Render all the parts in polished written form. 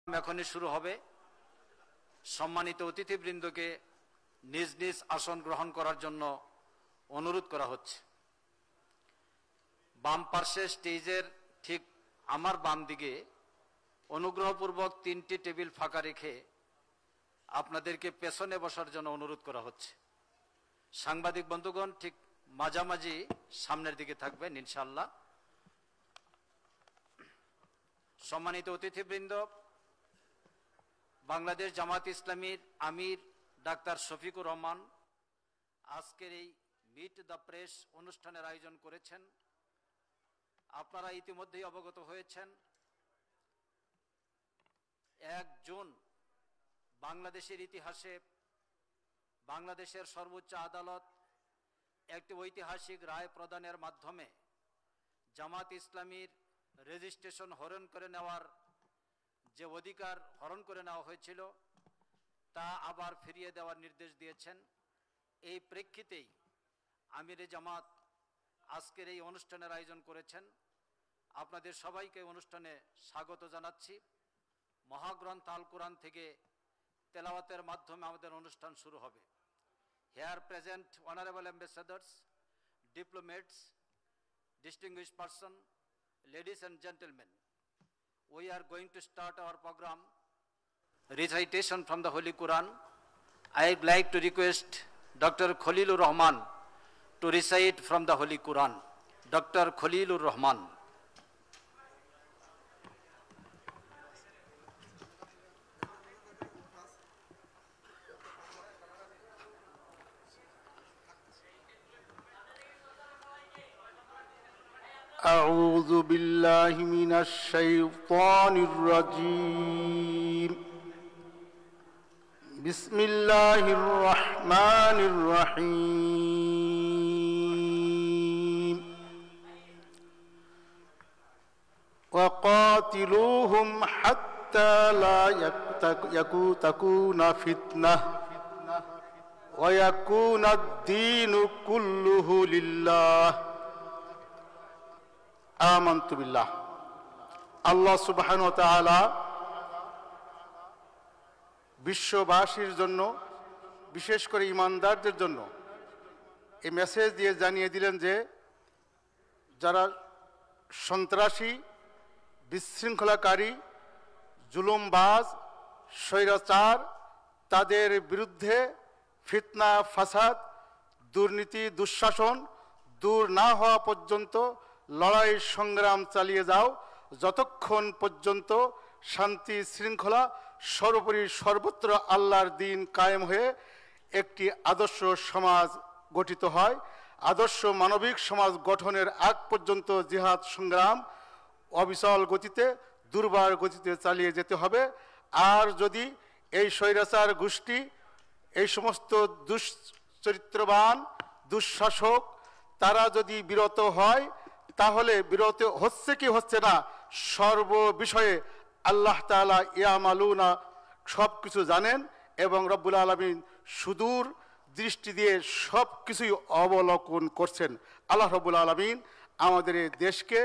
এখনই শুরু হবে। সম্মানিত অতিথিবৃন্দকে নিজ নিজ আসন গ্রহণ করার জন্য অনুরোধ করা হচ্ছে। বাম পার্শ্বে স্টেজের ঠিক আমার বাম দিকে অনুগ্রহপূর্বক 3টি টেবিল ফাঁকা রেখে আপনাদেরকে পেছনে বসার জন্য অনুরোধ করা হচ্ছে। সাংবাদিক বন্ধুগণ ঠিক মাঝামাঝি সামনের দিকে থাকবেন ইনশাআল্লাহ। সম্মানিত অতিথিবৃন্দ, বাংলাদেশ জামাত ইসলামীর আমির ডাক্তার শফিকুর রহমান আজকের এই মিট দ্য প্রেস অনুষ্ঠানের আয়োজন করেছেন। আপনারা ইতিমধ্যেই অবগত হয়েছেন, 1 জুন বাংলাদেশের ইতিহাসে বাংলাদেশের সর্বোচ্চ আদালত একটি ঐতিহাসিক রায় প্রদানের মাধ্যমে জামাত ইসলামীর রেজিস্ট্রেশন হরণ করে নেওয়ার যে অধিকার হরণ করে নেওয়া হয়েছিল তা আবার ফিরিয়ে দেওয়ার নির্দেশ দিয়েছেন। এই প্রেক্ষিতেই আমিরে জামাত আজকের এই অনুষ্ঠানের আয়োজন করেছেন। আপনাদের সবাইকে অনুষ্ঠানে স্বাগত জানাচ্ছি। মহাগ্রন্থ আল কোরআন থেকে তেলাওয়াতের মাধ্যমে আমাদের অনুষ্ঠান শুরু হবে। Here present honorable ambassadors, diplomats, distinguished person, ladies and gentlemen, we are going to start our program recitation from the Holy Quran. I would like to request Dr. Khalilur Rahman to recite from the Holy Quran. Dr. Khalilur Rahman. أعوذ بالله من الشيطان الرجيم. بسم الله الرحمن الرحيم. وقاتلوهم حتى لا تكون فتنة ويكون الدين كله لله. আমানতু বিল্লাহ। আল্লাহ সুবহানাহু ওয়া তাআলা বিশ্ববাসীর জন্য, বিশেষ করে ঈমানদারদের জন্য এই message দিয়ে জানিয়ে দিলেন যে যারা সন্ত্রাসী, বিশৃঙ্খলাকারী, জুলুমবাজ, স্বৈরাচার, তাদের বিরুদ্ধে ফিতনা, ফাসাদ, দুর্নীতি, দুঃশাসন দূর না হওয়া পর্যন্ত লড়াই সংগ্রাম চালিয়ে যাও, যতক্ষণ পর্যন্ত শান্তি শৃঙ্খলা সর্বোপরি সর্বত্র আল্লাহর দ্বীন কায়েম হয়ে একটি আদর্শ সমাজ গঠিত হয়। আদর্শ মানবিক সমাজ গঠনের আগ পর্যন্ত জিহাদ সংগ্রাম অবিচল গতিতে, দুর্বার গতিতে চালিয়ে যেতে হবে। আর যদি এই স্বৈরাচার গোষ্ঠী, এই সমস্ত দুশ্চরিত্রবান দুঃশাসক তারা যদি বিরত হয়, তাহলে বিরত হচ্ছে কি হচ্ছে না, সর্ব বিষয়ে আল্লাহ তাআলা ইয়ামালুনা সব কিছু জানেন এবং রব্বুল আলামিন সুদূর দৃষ্টি দিয়ে সব কিছুই অবলোকন করছেন। আল্লাহ রব্বুল আলামিন আমাদের এই দেশকে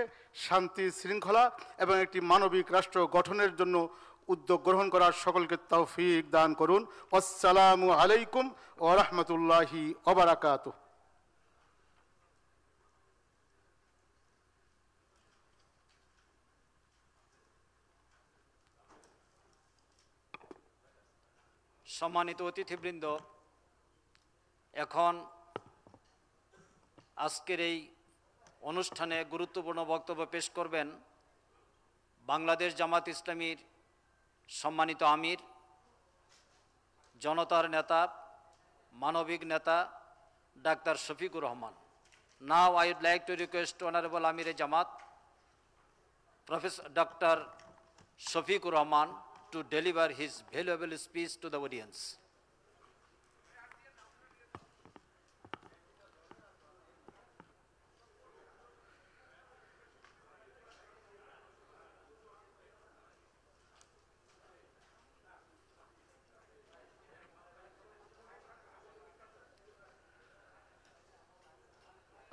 শান্তি শৃঙ্খলা এবং একটি মানবিক রাষ্ট্র গঠনের জন্য উদ্যোগ গ্রহণ করার সকলকে তৌফিক দান করুন। আসসালামু আলাইকুম ওয়া রাহমাতুল্লাহি ওয়া বারাকাতুহু। সম্মানিত অতিথিবৃন্দ, এখন আজকের এই অনুষ্ঠানে গুরুত্বপূর্ণ বক্তব্য পেশ করবেন বাংলাদেশ জামাত ইসলামীর সম্মানিত আমির, জনতার নেতা, মানবিক নেতা doctor Shafiqur Rahman. Now I would like to request honourable আমিরে Jamaat professor doctor Shafiqur Rahman to deliver his valuable speech to the audience.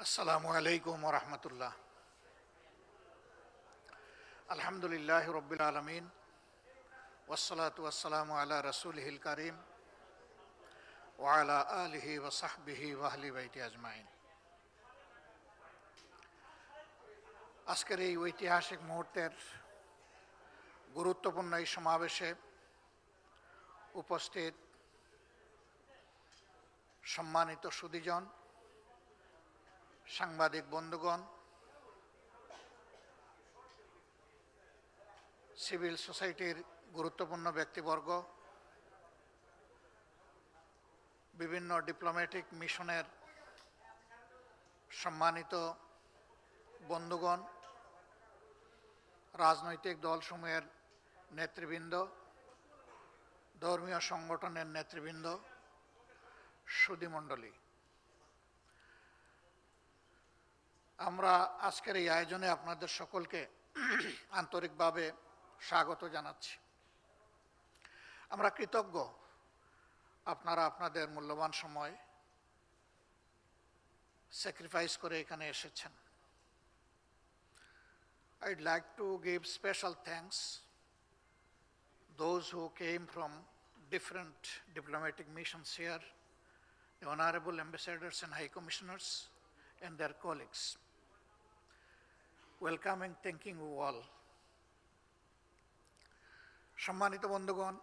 আসসালামু আলাইকুম ওয়া রাহমাতুল্লাহ। আলহামদুলিল্লাহি রাব্বিল আলামিন ওয়াসসালাতু ওয়াসসালামু আলা রাসূলিহিল কারীম ওয়া আলা আলিহি ওয়া সাহবিহি ওয়া আহলি বাইতি আজমাইন। আজকের এই ঐতিহাসিক মুহূর্তের গুরুত্বপূর্ণ এই সমাবেশে উপস্থিত সম্মানিত সুধীজন, সাংবাদিক বন্ধুগণ, সিভিল সোসাইটির গুরুত্বপূর্ণ ব্যক্তিবর্গ, বিভিন্ন ডিপ্লোম্যাটিক মিশনের সম্মানিত বন্ধুগণ, রাজনৈতিক দলসমূহের নেতৃবৃন্দ, ধর্মীয় সংগঠনের নেতৃবৃন্দ, সুধীমণ্ডলী, আমরা আজকের এই আয়োজনে আপনাদের সকলকে আন্তরিকভাবে স্বাগত জানাচ্ছি। আমরা কৃতজ্ঞ আপনারা আপনাদের মূল্যবান সময় স্যাক্রিফাইস করে এখানে এসেছেন। I'd like to give special thanks those who came from different diplomatic missions here, the honorable ambassadors and high commissioners and their colleagues. Welcoming, thanking you all. সম্মানিত বন্ধুগণ,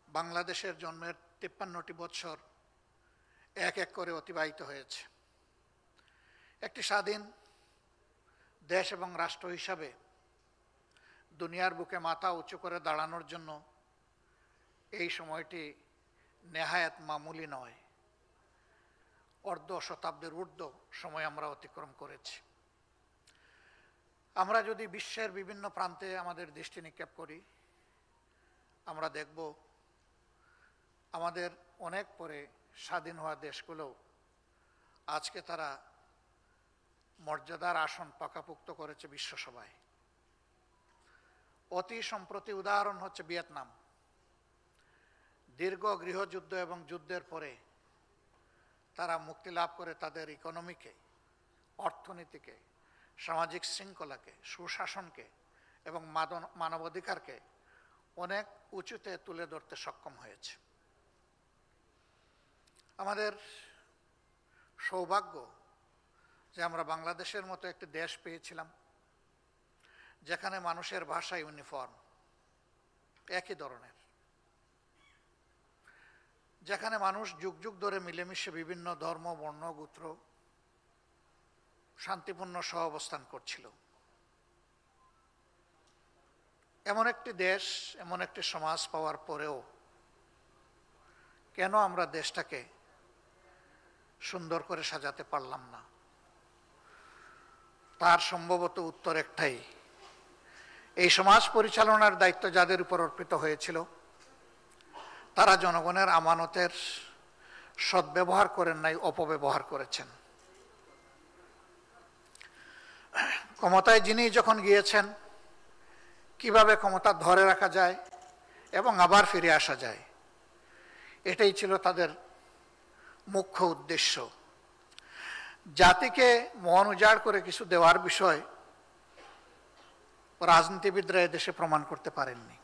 বাংলাদেশের জন্মের 53টি বছর এক এক করে অতিবাহিত হয়েছে। একটি স্বাধীন দেশ এবং রাষ্ট্র হিসাবে দুনিয়ার বুকে মাথা উঁচু করে দাঁড়ানোর জন্য এই সময়টি নেহায়াত মামুলি নয়। অর্ধ শতাব্দীর ঊর্ধ্ব সময় আমরা অতিক্রম করেছি। আমরা যদি বিশ্বের বিভিন্ন প্রান্তে আমাদের দৃষ্টি নিক্ষেপ করি, আমরা দেখব আমাদের অনেক পরে স্বাধীন হওয়া দেশগুলো আজকে তারা মর্যাদার আসন পাকাপোক্ত করেছে বিশ্বসভায়। অতি সম্প্রতি উদাহরণ হচ্ছে ভিয়েতনাম। দীর্ঘ গৃহযুদ্ধ এবং যুদ্ধের পরে তারা মুক্তি লাভ করে তাদের ইকোনমিকে, অর্থনীতিকে, সামাজিক শৃঙ্খলাকে, সুশাসনকে এবং মানবাধিকারকে অনেক উঁচুতে তুলে ধরতে সক্ষম হয়েছে। আমাদের সৌভাগ্য যে আমরা বাংলাদেশের মতো একটি দেশ পেয়েছিলাম যেখানে মানুষের ভাষা ইউনিফর্ম, একই ধরনের, যেখানে মানুষ যুগ যুগ ধরে মিলেমিশে বিভিন্ন ধর্ম, বর্ণ, গোত্র শান্তিপূর্ণ সহাবস্থান করছিল। এমন একটি দেশ, এমন একটি সমাজ পাওয়ার পরেও কেন আমরা দেশটাকে সুন্দর করে সাজাতে পারলাম না? তার সম্ভবত উত্তর একটাই, এই সমাজ পরিচালনার দায়িত্ব যাদের উপর অর্পিত হয়েছিল তারা জনগণের আমানতের সদ্ব্যবহার করেন নাই, অপব্যবহার করেছেন। ক্ষমতায় যিনি যখন গিয়েছেন, কিভাবে ক্ষমতা ধরে রাখা যায় এবং আবার ফিরে আসা যায়, এটাই ছিল তাদের মুখ্য উদ্দেশ্য। জাতিকে মন উজাড় করে কিছু দেওয়ার বিষয় রাজনীতিবিদরা এদেশে প্রমাণ করতে পারেননি।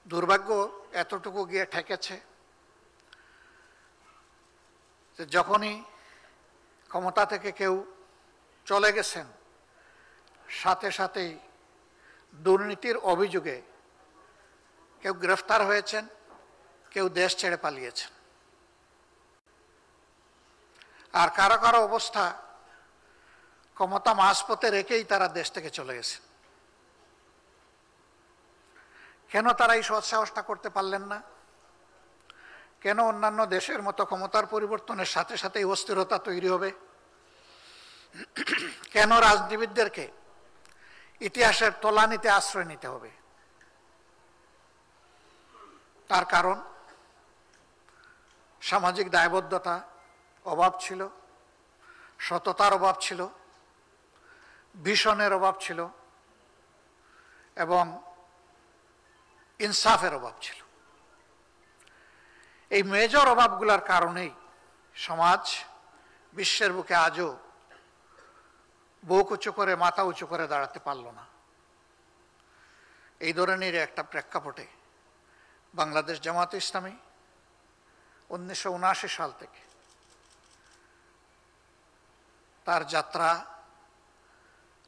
দুর্ভাগ্য এতটুকু গিয়ে ঠেকেছে যে যখনই ক্ষমতা থেকে কেউ চলে গেছেন, সাথে সাথেই দুর্নীতির অভিযোগে কেউ গ্রেফতার হয়েছেন, কেউ দেশ ছেড়ে পালিয়েছেন। আর কারো কারো অবস্থা ক্ষমতা মাঝপথে রেখেই তারা দেশ থেকে চলে গেছে। কেন তারা এই সৎসাহসটা করতে পারলেন না? কেন অন্যান্য দেশের মতো ক্ষমতার পরিবর্তনের সাথে সাথেই অস্থিরতা তৈরি হবে? কেন রাজনীতিবিদদেরকে ইতিহাসের তলানিতে আশ্রয় নিতে হবে? তার কারণ সামাজিক দায়বদ্ধতা অভাব ছিল, সততার অভাব ছিল, ভিশনের অভাব ছিল এবং ইনসাফের অভাব ছিল। এই মেজর অভাবগুলোর কারণেই সমাজ বিশ্বের বুকে আজও বুক উঁচু করে, মাথা উঁচু করে দাঁড়াতে পারল না। এই ধরনের একটা প্রেক্ষাপটে বাংলাদেশ জামায়াতে ইসলামী 1979 সাল থেকে তার যাত্রা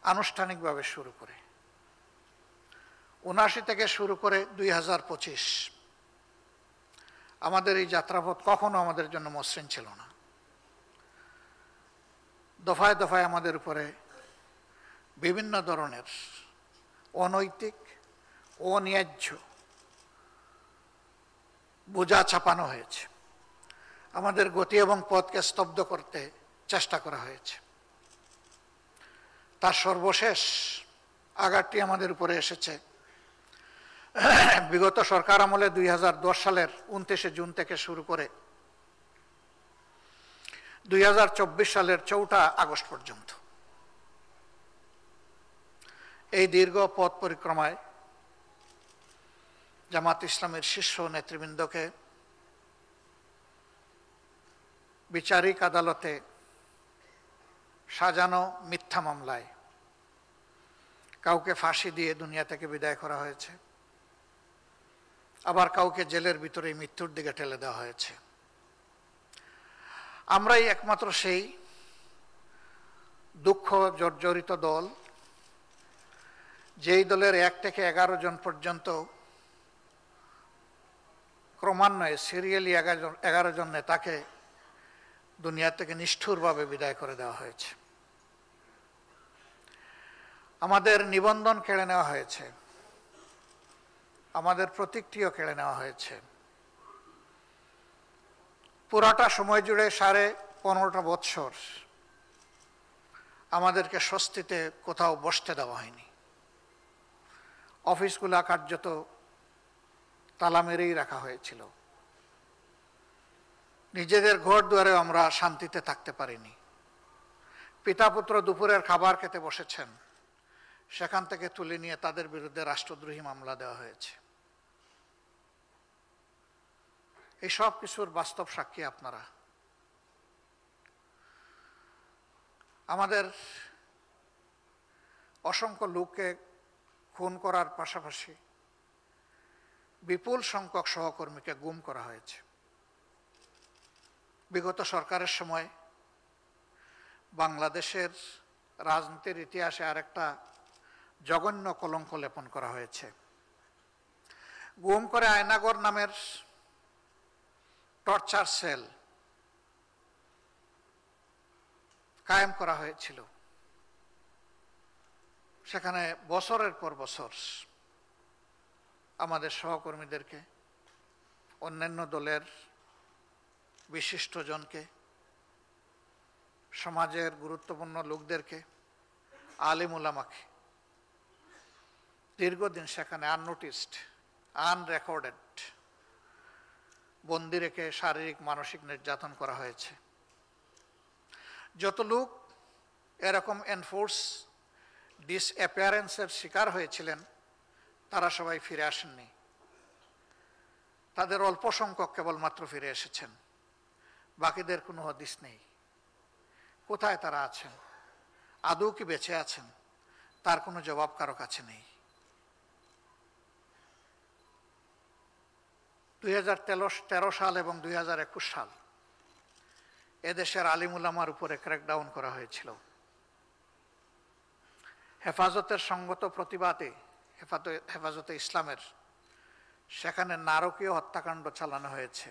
আনুষ্ঠানিকভাবে শুরু করে 79 থেকে শুরু করে 2025 আমাদের এই যাত্রাপথ কখনো আমাদের জন্য মসৃণ ছিল না। দফায় দফায় আমাদের উপরে বিভিন্ন ধরনের অনৈতিক, অন্যায্য বোঝা চাপানো হয়েছে। আমাদের গতি এবং পথকে স্তব্ধ করতে চেষ্টা করা হয়েছে। তার সর্বশেষ আঘাতটি আমাদের উপরে এসেছে বিগত সরকার আমলে 2010 সালের 29শে জুন থেকে শুরু করে 2024 সালের 4 আগস্ট পর্যন্ত। এই দীর্ঘ পথ পরিক্রমায় জামাত ইসলামের শীর্ষ নেতৃবৃন্দকে বিচারিক আদালতে সাজানো মিথ্যা মামলায় কাউকে ফাঁসি দিয়ে দুনিয়া থেকে বিদায় করা হয়েছে, আবার কাউকে জেলের ভিতরে মৃত্যুর দিকে ঠেলে দেওয়া হয়েছে। আমরাই একমাত্র সেই দুঃখ জর্জরিত দল যেই দলের 1 থেকে 11 জন পর্যন্ত ক্রমান্বয়ে সিরিয়ালি 11 জন নেতাকে দুনিয়া থেকে নিষ্ঠুরভাবে বিদায় করে দেওয়া হয়েছে। আমাদের নিবন্ধন কেড়ে নেওয়া হয়েছে, আমাদের প্রতীকটিও কেড়ে নেওয়া হয়েছে। পুরাটা সময় জুড়ে 15.5 বৎসর আমাদেরকে স্বস্তিতে কোথাও বসতে দেওয়া হয়নি। অফিসগুলা কার্যত তালা মেরেই রাখা হয়েছিল। নিজেদের ঘর দুয়ারে আমরা শান্তিতে থাকতে পারিনি। পিতা পুত্র দুপুরের খাবার খেতে বসেছেন, সেখান থেকে তুলে নিয়ে তাদের বিরুদ্ধে রাষ্ট্রদ্রোহী মামলা দেওয়া হয়েছে। এই সব কিছুর বাস্তব সাক্ষী আপনারা। আমাদের অসংখ্য লোককে খুন করার পাশাপাশি বিপুল সংখ্যক সহকর্মীকে গুম করা হয়েছে। বিগত সরকারের সময় বাংলাদেশের রাজনীতির ইতিহাসে আরেকটা জঘন্য কলঙ্ক লেপন করা হয়েছে। গুম করে আয়নাগর নামের টর্চার সেল কায়েম করা হয়েছিল। সেখানে বছরের পর বছর আমাদের সহকর্মীদেরকে, অন্যান্য দলের বিশিষ্টজনকে, সমাজের গুরুত্বপূর্ণ লোকদেরকে, আলেম উলামাকে দীর্ঘদিন সেখানে আননোটিসড, আনরেকর্ডেড বন্দি রেখে শারীরিক মানসিক নির্যাতন করা হয়েছে। যত লোক এরকম এনফোর্স ডিসঅ্যাপিয়ারেন্সের শিকার হয়েছিলেন তারা সবাই ফিরে আসেননি। তাদের অল্প সংখ্যক কেবলমাত্র ফিরে এসেছেন, বাকিদের কোনো হদিস নেই। কোথায় তারা আছেন, আদৌ কি বেঁচে আছেন, তার কোনো জবাব কারো কাছে নেই। 2013 সাল এবং 2021 সাল এদেশের আলিম উলামার উপরে ক্র্যাকডাউন করা হয়েছিল। হেফাজতের সঙ্গত প্রতিবাদে হেফাজতে ইসলামের সেখানে নারকীয় হত্যাকাণ্ড চালানো হয়েছে।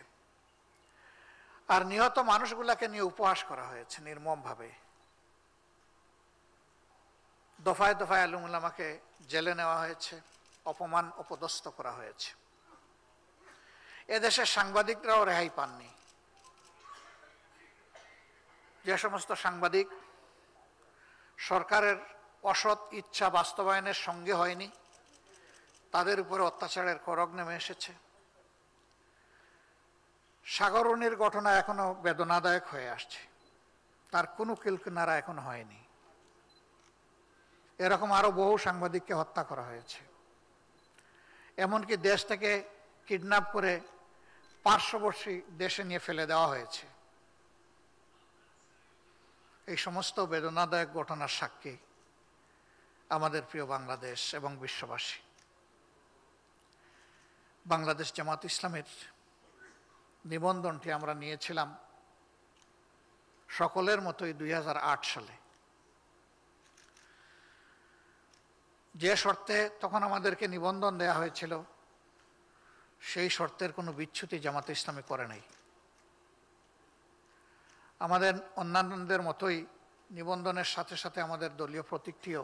আর নিহত মানুষগুলাকে নিয়ে উপহাস করা হয়েছে নির্মমভাবে। দফায় দফায় আলিম উলামাকে জেলে নেওয়া হয়েছে, অপমান অপদস্থ করা হয়েছে। এদেশের সাংবাদিকরাও রেহাই পাননি। যে সমস্ত সাংবাদিক সরকারের অসৎ ইচ্ছা বাস্তবায়নের সঙ্গে হয়নি, তাদের উপরে অত্যাচারের করগ নেমে এসেছে। সাগরণীর ঘটনা এখনো বেদনাদায়ক হয়ে আসছে, তার কোনো কিলকিনারা এখনো হয়নি। এরকম আরো বহু সাংবাদিককে হত্যা করা হয়েছে। এমনকি দেশ থেকে কিডন্যাপ করে পার্শ্ববর্তী দেশে নিয়ে ফেলে দেওয়া হয়েছে। এই সমস্ত বেদনাদায়ক ঘটনার সাক্ষী আমাদের প্রিয় বাংলাদেশ এবং বিশ্ববাসী। বাংলাদেশ জামাত ইসলামের নিবন্ধনটি আমরা নিয়েছিলাম সকলের মতোই 2008 সালে। যে শর্তে তখন আমাদেরকে নিবন্ধন দেয়া হয়েছিল সেই শর্তের কোনো বিচ্যুতি জামাত ইসলামী করে নাই। আমাদের অন্যান্যদের মতোই নিবন্ধনের সাথে সাথে আমাদের দলীয় প্রতীকটিও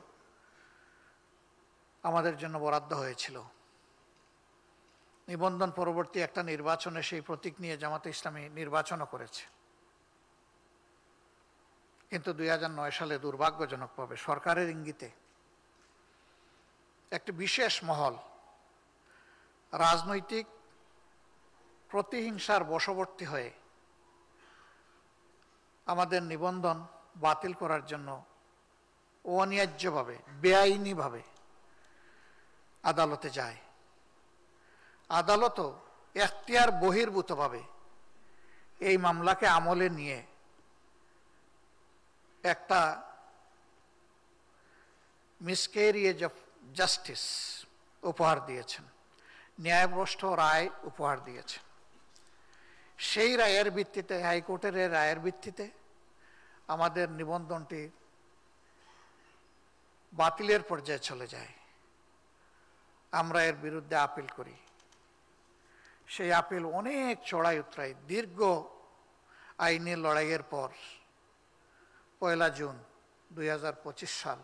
আমাদের জন্য বরাদ্দ হয়েছিল। নিবন্ধন পরবর্তী একটা নির্বাচনে সেই প্রতীক নিয়ে জামাতে ইসলামী নির্বাচনও করেছে। কিন্তু 2009 সালে দুর্ভাগ্যজনকভাবে সরকারের ইঙ্গিতে একটি বিশেষ মহল রাজনৈতিক প্রতিহিংসার বশবর্তী হয়ে আমাদের নিবন্ধন বাতিল করার জন্য অন্যায্যভাবে বেআইনিভাবে আদালতে যায়। আদালতও এখতিয়ার বহির্ভূতভাবে এই মামলাকে আমলে নিয়ে একটা মিসক্যারিয়েজ অফ জাস্টিস উপহার দিয়েছেন, ন্যায়ভ্রষ্ট রায় উপহার দিয়েছেন। সেই রায়ের ভিত্তিতে, হাইকোর্টের রায়ের ভিত্তিতে আমাদের নিবন্ধনটি বাতিলের পর্যায়ে চলে যায়। আমরা এর বিরুদ্ধে আপিল করি। সেই আপিল অনেক চড়াই উতরাই দীর্ঘ আইনি লড়াইয়ের পর 1 জুন 2025 সাল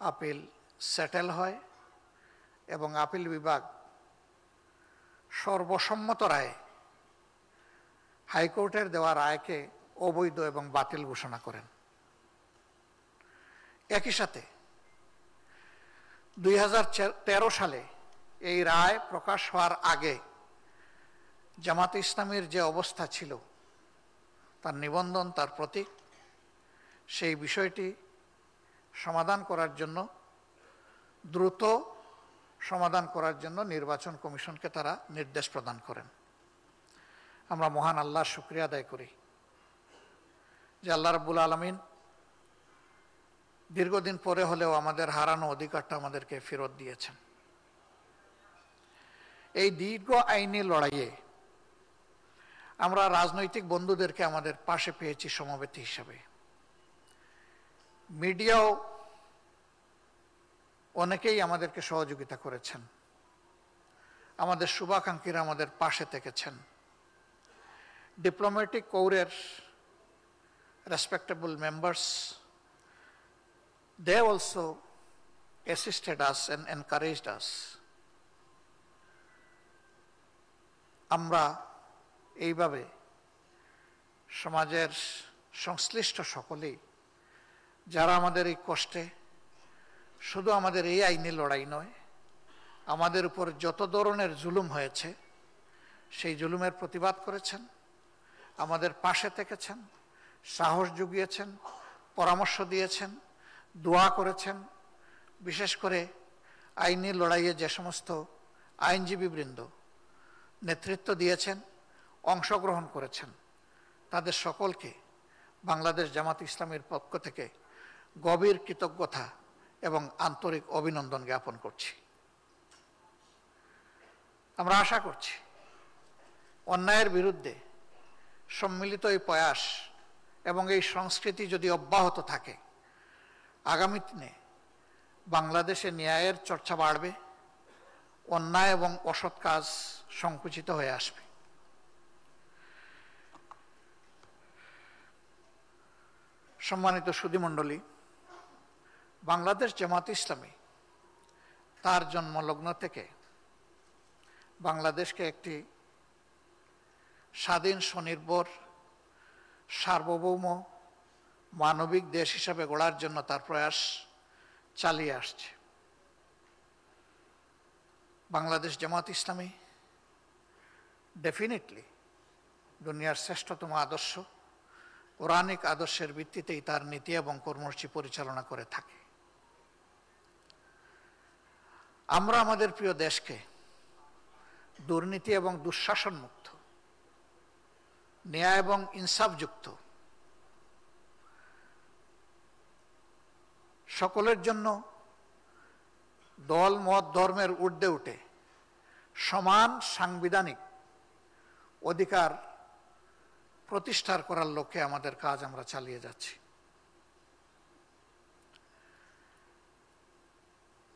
আপিল সেটেল হয় এবং আপিল বিভাগ সর্বসম্মত রায়ে হাইকোর্টের দেওয়া রায়কে অবৈধ এবং বাতিল ঘোষণা করেন। একই সাথে 2013 সালে এই রায় প্রকাশ হওয়ার আগে জামাতে ইসলামীর যে অবস্থা ছিল, তার নিবন্ধন, তার প্রতীক, সেই বিষয়টি সমাধান করার জন্য, দ্রুত সমাধান করার জন্য নির্বাচন কমিশনকে তারা নির্দেশ প্রদান করেন। আমরা মহান আল্লাহর শুকরিয়া আদায় করি যে আল্লাহ রাব্বুল আলামিন দীর্ঘদিন পরে হলেও আমাদের হারানো অধিকারটা আমাদেরকে ফেরত দিয়েছেন। এই দীর্ঘ আইনি লড়াইয়ে আমরা রাজনৈতিক বন্ধুদেরকে আমাদের পাশে পেয়েছি সমবেত হিসাবে। মিডিয়াও অনেকেই আমাদেরকে সহযোগিতা করেছেন। আমাদের শুভাকাঙ্ক্ষীরা আমাদের পাশে থেকেছেন। ডিপ্লোম্যাটিক কোরের respectable members, they also assisted us and encouraged us. আমরা এইভাবে সমাজের সংশ্লিষ্ট সকলেই যারা আমাদের এই কষ্টে, শুধু আমাদের এই আইনি লড়াই নয়, আমাদের উপর যত ধরনের জুলুম হয়েছে সেই জুলুমের প্রতিবাদ করেছেন, আমাদের পাশে থেকেছেন, সাহস জুগিয়েছেন, পরামর্শ দিয়েছেন, দোয়া করেছেন। বিশেষ করে আইনি লড়াইয়ে যে সমস্ত আইনজীবীবৃন্দ নেতৃত্ব দিয়েছেন, অংশগ্রহণ করেছেন, তাদের সকলকে বাংলাদেশ জামাত ইসলামীর পক্ষ থেকে গভীর কৃতজ্ঞতা এবং আন্তরিক অভিনন্দন জ্ঞাপন করছি। আমরা আশা করছি অন্যায়ের বিরুদ্ধে সম্মিলিত এই প্রয়াস এবং এই সংস্কৃতি যদি অব্যাহত থাকে, আগামী দিনে বাংলাদেশে ন্যায়ের চর্চা বাড়বে, অন্যায় এবং অসৎ কাজ সংকুচিত হয়ে আসবে। সম্মানিত সুধীমণ্ডলী, বাংলাদেশ জামাত ইসলামী তার জন্মলগ্ন থেকে বাংলাদেশকে একটি স্বাধীন, স্বনির্ভর, সার্বভৌম, মানবিক দেশ হিসাবে গড়ার জন্য তার প্রয়াস চালিয়ে আসছে। বাংলাদেশ জামাত ইসলামী ডেফিনেটলি দুনিয়ার শ্রেষ্ঠতম আদর্শ, পৌরাণিক আদর্শের ভিত্তিতেই তার নীতি এবং কর্মসূচি পরিচালনা করে থাকে। আমরা আমাদের প্রিয় দেশকে দুর্নীতি এবং দুঃশাসন মুক্ত, ন্যায় এবং ইনসাফযুক্ত, সকলের জন্য দল মত ধর্মের ঊর্ধ্বে উঠে সমান সাংবিধানিক অধিকার প্রতিষ্ঠা করার লক্ষ্যে আমাদের কাজ আমরা চালিয়ে যাচ্ছি।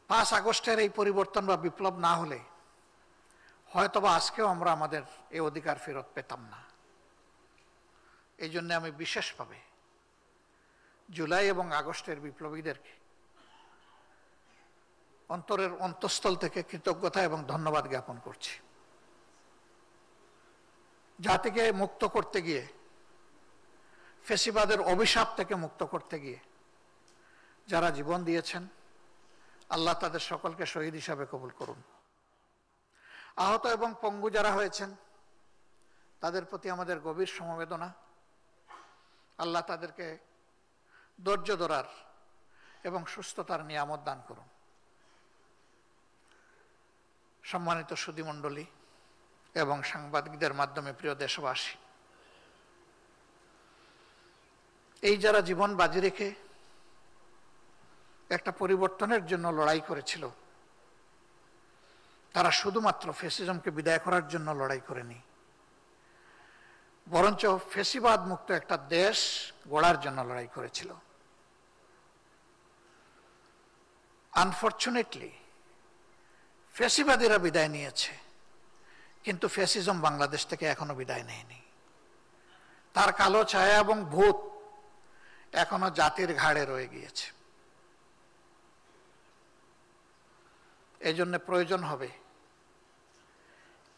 5 আগস্টের এই পরিবর্তন বা বিপ্লব না হলে হয়তোবা আজকেও আমরা আমাদের এই অধিকার ফেরত পেতাম না। এই জন্য আমি বিশেষভাবে জুলাই এবং আগস্টের বিপ্লবীদেরকে অন্তরের অন্তঃস্থল থেকে কৃতজ্ঞতা এবং ধন্যবাদ জ্ঞাপন করছি। জাতিকে মুক্ত করতে গিয়ে, ফ্যাসিবাদের অভিশাপ থেকে মুক্ত করতে গিয়ে যারা জীবন দিয়েছেন, আল্লাহ তাদের সকলকে শহীদ হিসাবে কবুল করুন। আহত এবং পঙ্গু যারা হয়েছেন তাদের প্রতি আমাদের গভীর সমবেদনা। আল্লাহ তাদেরকে ধৈর্য ধরার এবং সুস্থতার নিয়ামত দান করুন। সম্মানিত সুধীমণ্ডলী এবং সাংবাদিকদের মাধ্যমে প্রিয় দেশবাসী, এই যারা জীবন বাজি রেখে একটা পরিবর্তনের জন্য লড়াই করেছিল, তারা শুধুমাত্র ফ্যাসিজমকে বিদায় করার জন্য লড়াই করেনি, বরঞ্চ ফ্যাসিবাদ মুক্ত একটা দেশ গড়ার জন্য লড়াই করেছিল। আনফরচুনেটলি ফ্যাসিবাদীরা বিদায় নিয়েছে, কিন্তু ফ্যাসিজম বাংলাদেশ থেকে এখনো বিদায় নেয়নি। তার কালো ছায়া এবং ভূত এখনো জাতির ঘাড়ে রয়ে গিয়েছে। এই জন্য প্রয়োজন হবে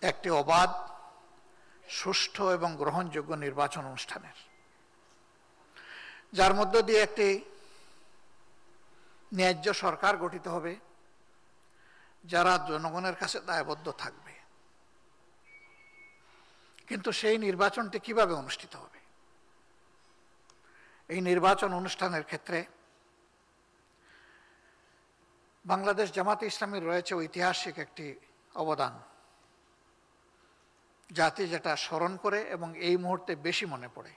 একটি অবাধ, সুষ্ঠু এবং গ্রহণযোগ্য নির্বাচন অনুষ্ঠানের, যার মধ্য দিয়ে একটি ন্যায্য সরকার গঠিত হবে, যারা জনগণের কাছে দায়বদ্ধ থাকবে। কিন্তু সেই নির্বাচনটি কিভাবে অনুষ্ঠিত হবে? এই নির্বাচন অনুষ্ঠানের ক্ষেত্রে বাংলাদেশ জামাতে ইসলামীর রয়েছে ঐতিহাসিক একটি অবদান, জাতি যেটা স্মরণ করে এবং এই মুহূর্তে বেশি মনে পড়ে।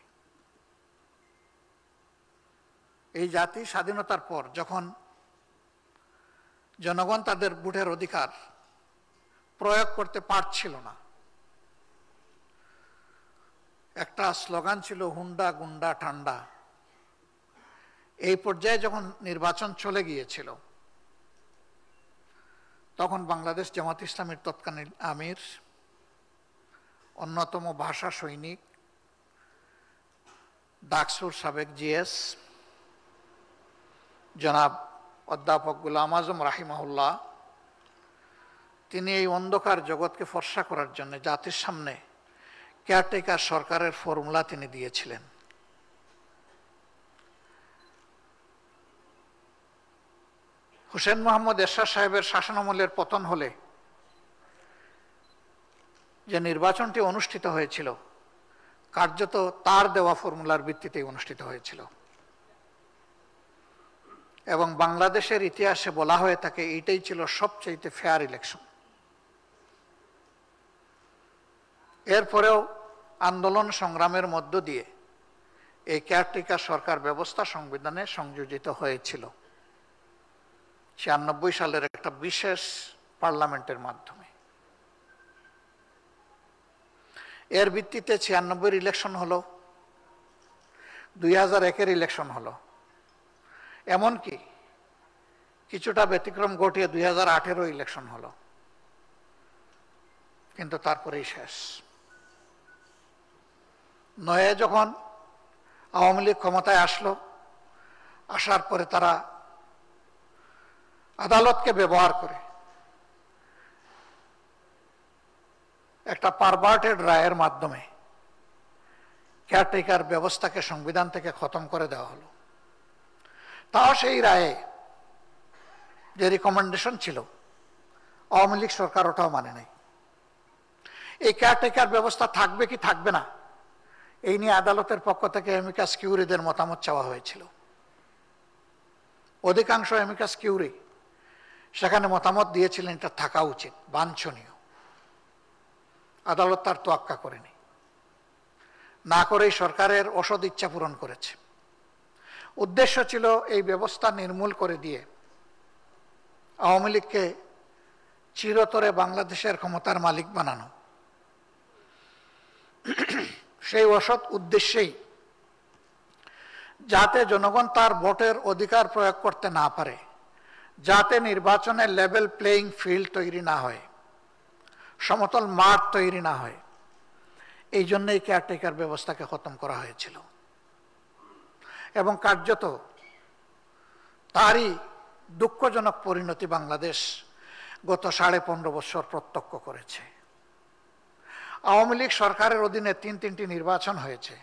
এই জাতি স্বাধীনতার পর যখন জনগণ তাদের ভোটের অধিকার প্রয়োগ করতে পারছিল না, একটা স্লোগান ছিল হুন্ডা গুন্ডা ঠান্ডা। এই পর্যায়ে যখন নির্বাচন চলে গিয়েছিল, তখন বাংলাদেশ জামাত ইসলামীর তৎকালীন আমির, অন্যতম ভাষা সৈনিক, ডাকসুর সাবেক জিএস জনাব অধ্যাপক গোলাম আজম রাহিমাহুল্লাহ, তিনি এই অন্ধকার জগৎকে ফর্সা করার জন্য জাতির সামনে কেয়ারটেকার সরকারের ফর্মুলা তিনি দিয়েছিলেন। হুসেন মোহাম্মদ এরশাদ সাহেবের শাসনামলের পতন হলে যে নির্বাচনটি অনুষ্ঠিত হয়েছিল, কার্যত তার দেওয়া ফর্মুলার ভিত্তিতেই অনুষ্ঠিত হয়েছিল। এবং বাংলাদেশের ইতিহাসে বলা হয়ে থাকে এইটাই ছিল সবচেয়ে ফেয়ার ইলেকশন। এরপরেও আন্দোলন সংগ্রামের মধ্য দিয়ে এই কেয়ারটেকার সরকার ব্যবস্থা সংবিধানে সংযোজিত হয়েছিল 96 সালের একটা বিশেষ পার্লামেন্টের মাধ্যমে। এর ভিত্তিতে 96 ইলেকশন হলো, 2001 ইলেকশন হলো, এমনকি কিছুটা ব্যতিক্রম ঘটিয়ে 2018 ইলেকশন হলো, কিন্তু তারপরেই শেষ। 9 যখন আওয়ামী লীগ ক্ষমতায় আসলো, আসার পরে তারা আদালতকে ব্যবহার করে একটা পারভার্টেড রায়ের মাধ্যমে কেয়ারটেকার ব্যবস্থাকে সংবিধান থেকে খতম করে দেওয়া হলো। তাও সেই রায়ে যে রিকমেন্ডেশন ছিল, আওয়ামী লীগ সরকার ওটাও মানে নাই। এই কেয়ারটেকার ব্যবস্থা থাকবে কি থাকবে না, এই নিয়ে আদালতের পক্ষ থেকে অ্যামিকাস কিউরিদের মতামত চাওয়া হয়েছিল। অধিকাংশ অ্যামিকাস কিউরি সেখানে মতামত দিয়েছিলেন এটা থাকা উচিত, বাঞ্ছনীয়। আদালত তার তোয়াক্কা করেনি, না করেই সরকারের অসৎ ইচ্ছা পূরণ করেছে। উদ্দেশ্য ছিল এই ব্যবস্থা নির্মূল করে দিয়ে আওয়ামী লীগকে চিরতরে বাংলাদেশের ক্ষমতার মালিক বানানো। সেই অসৎ উদ্দেশ্যেই, যাতে জনগণ তার ভোটের অধিকার প্রয়োগ করতে না পারে, যাতে নির্বাচনের লেভেল প্লেইং ফিল্ড তৈরি না হয়, সমতল মাঠ তৈরি না হয়, এই জন্যই কেয়ারটেকার ব্যবস্থাকে খতম করা হয়েছিল। এবং কার্যত তারই দুঃখজনক পরিণতি বাংলাদেশ গত 15.5 বছর প্রত্যক্ষ করেছে। আওয়ামী লীগ সরকারের অধীনে তিনটি নির্বাচন হয়েছে,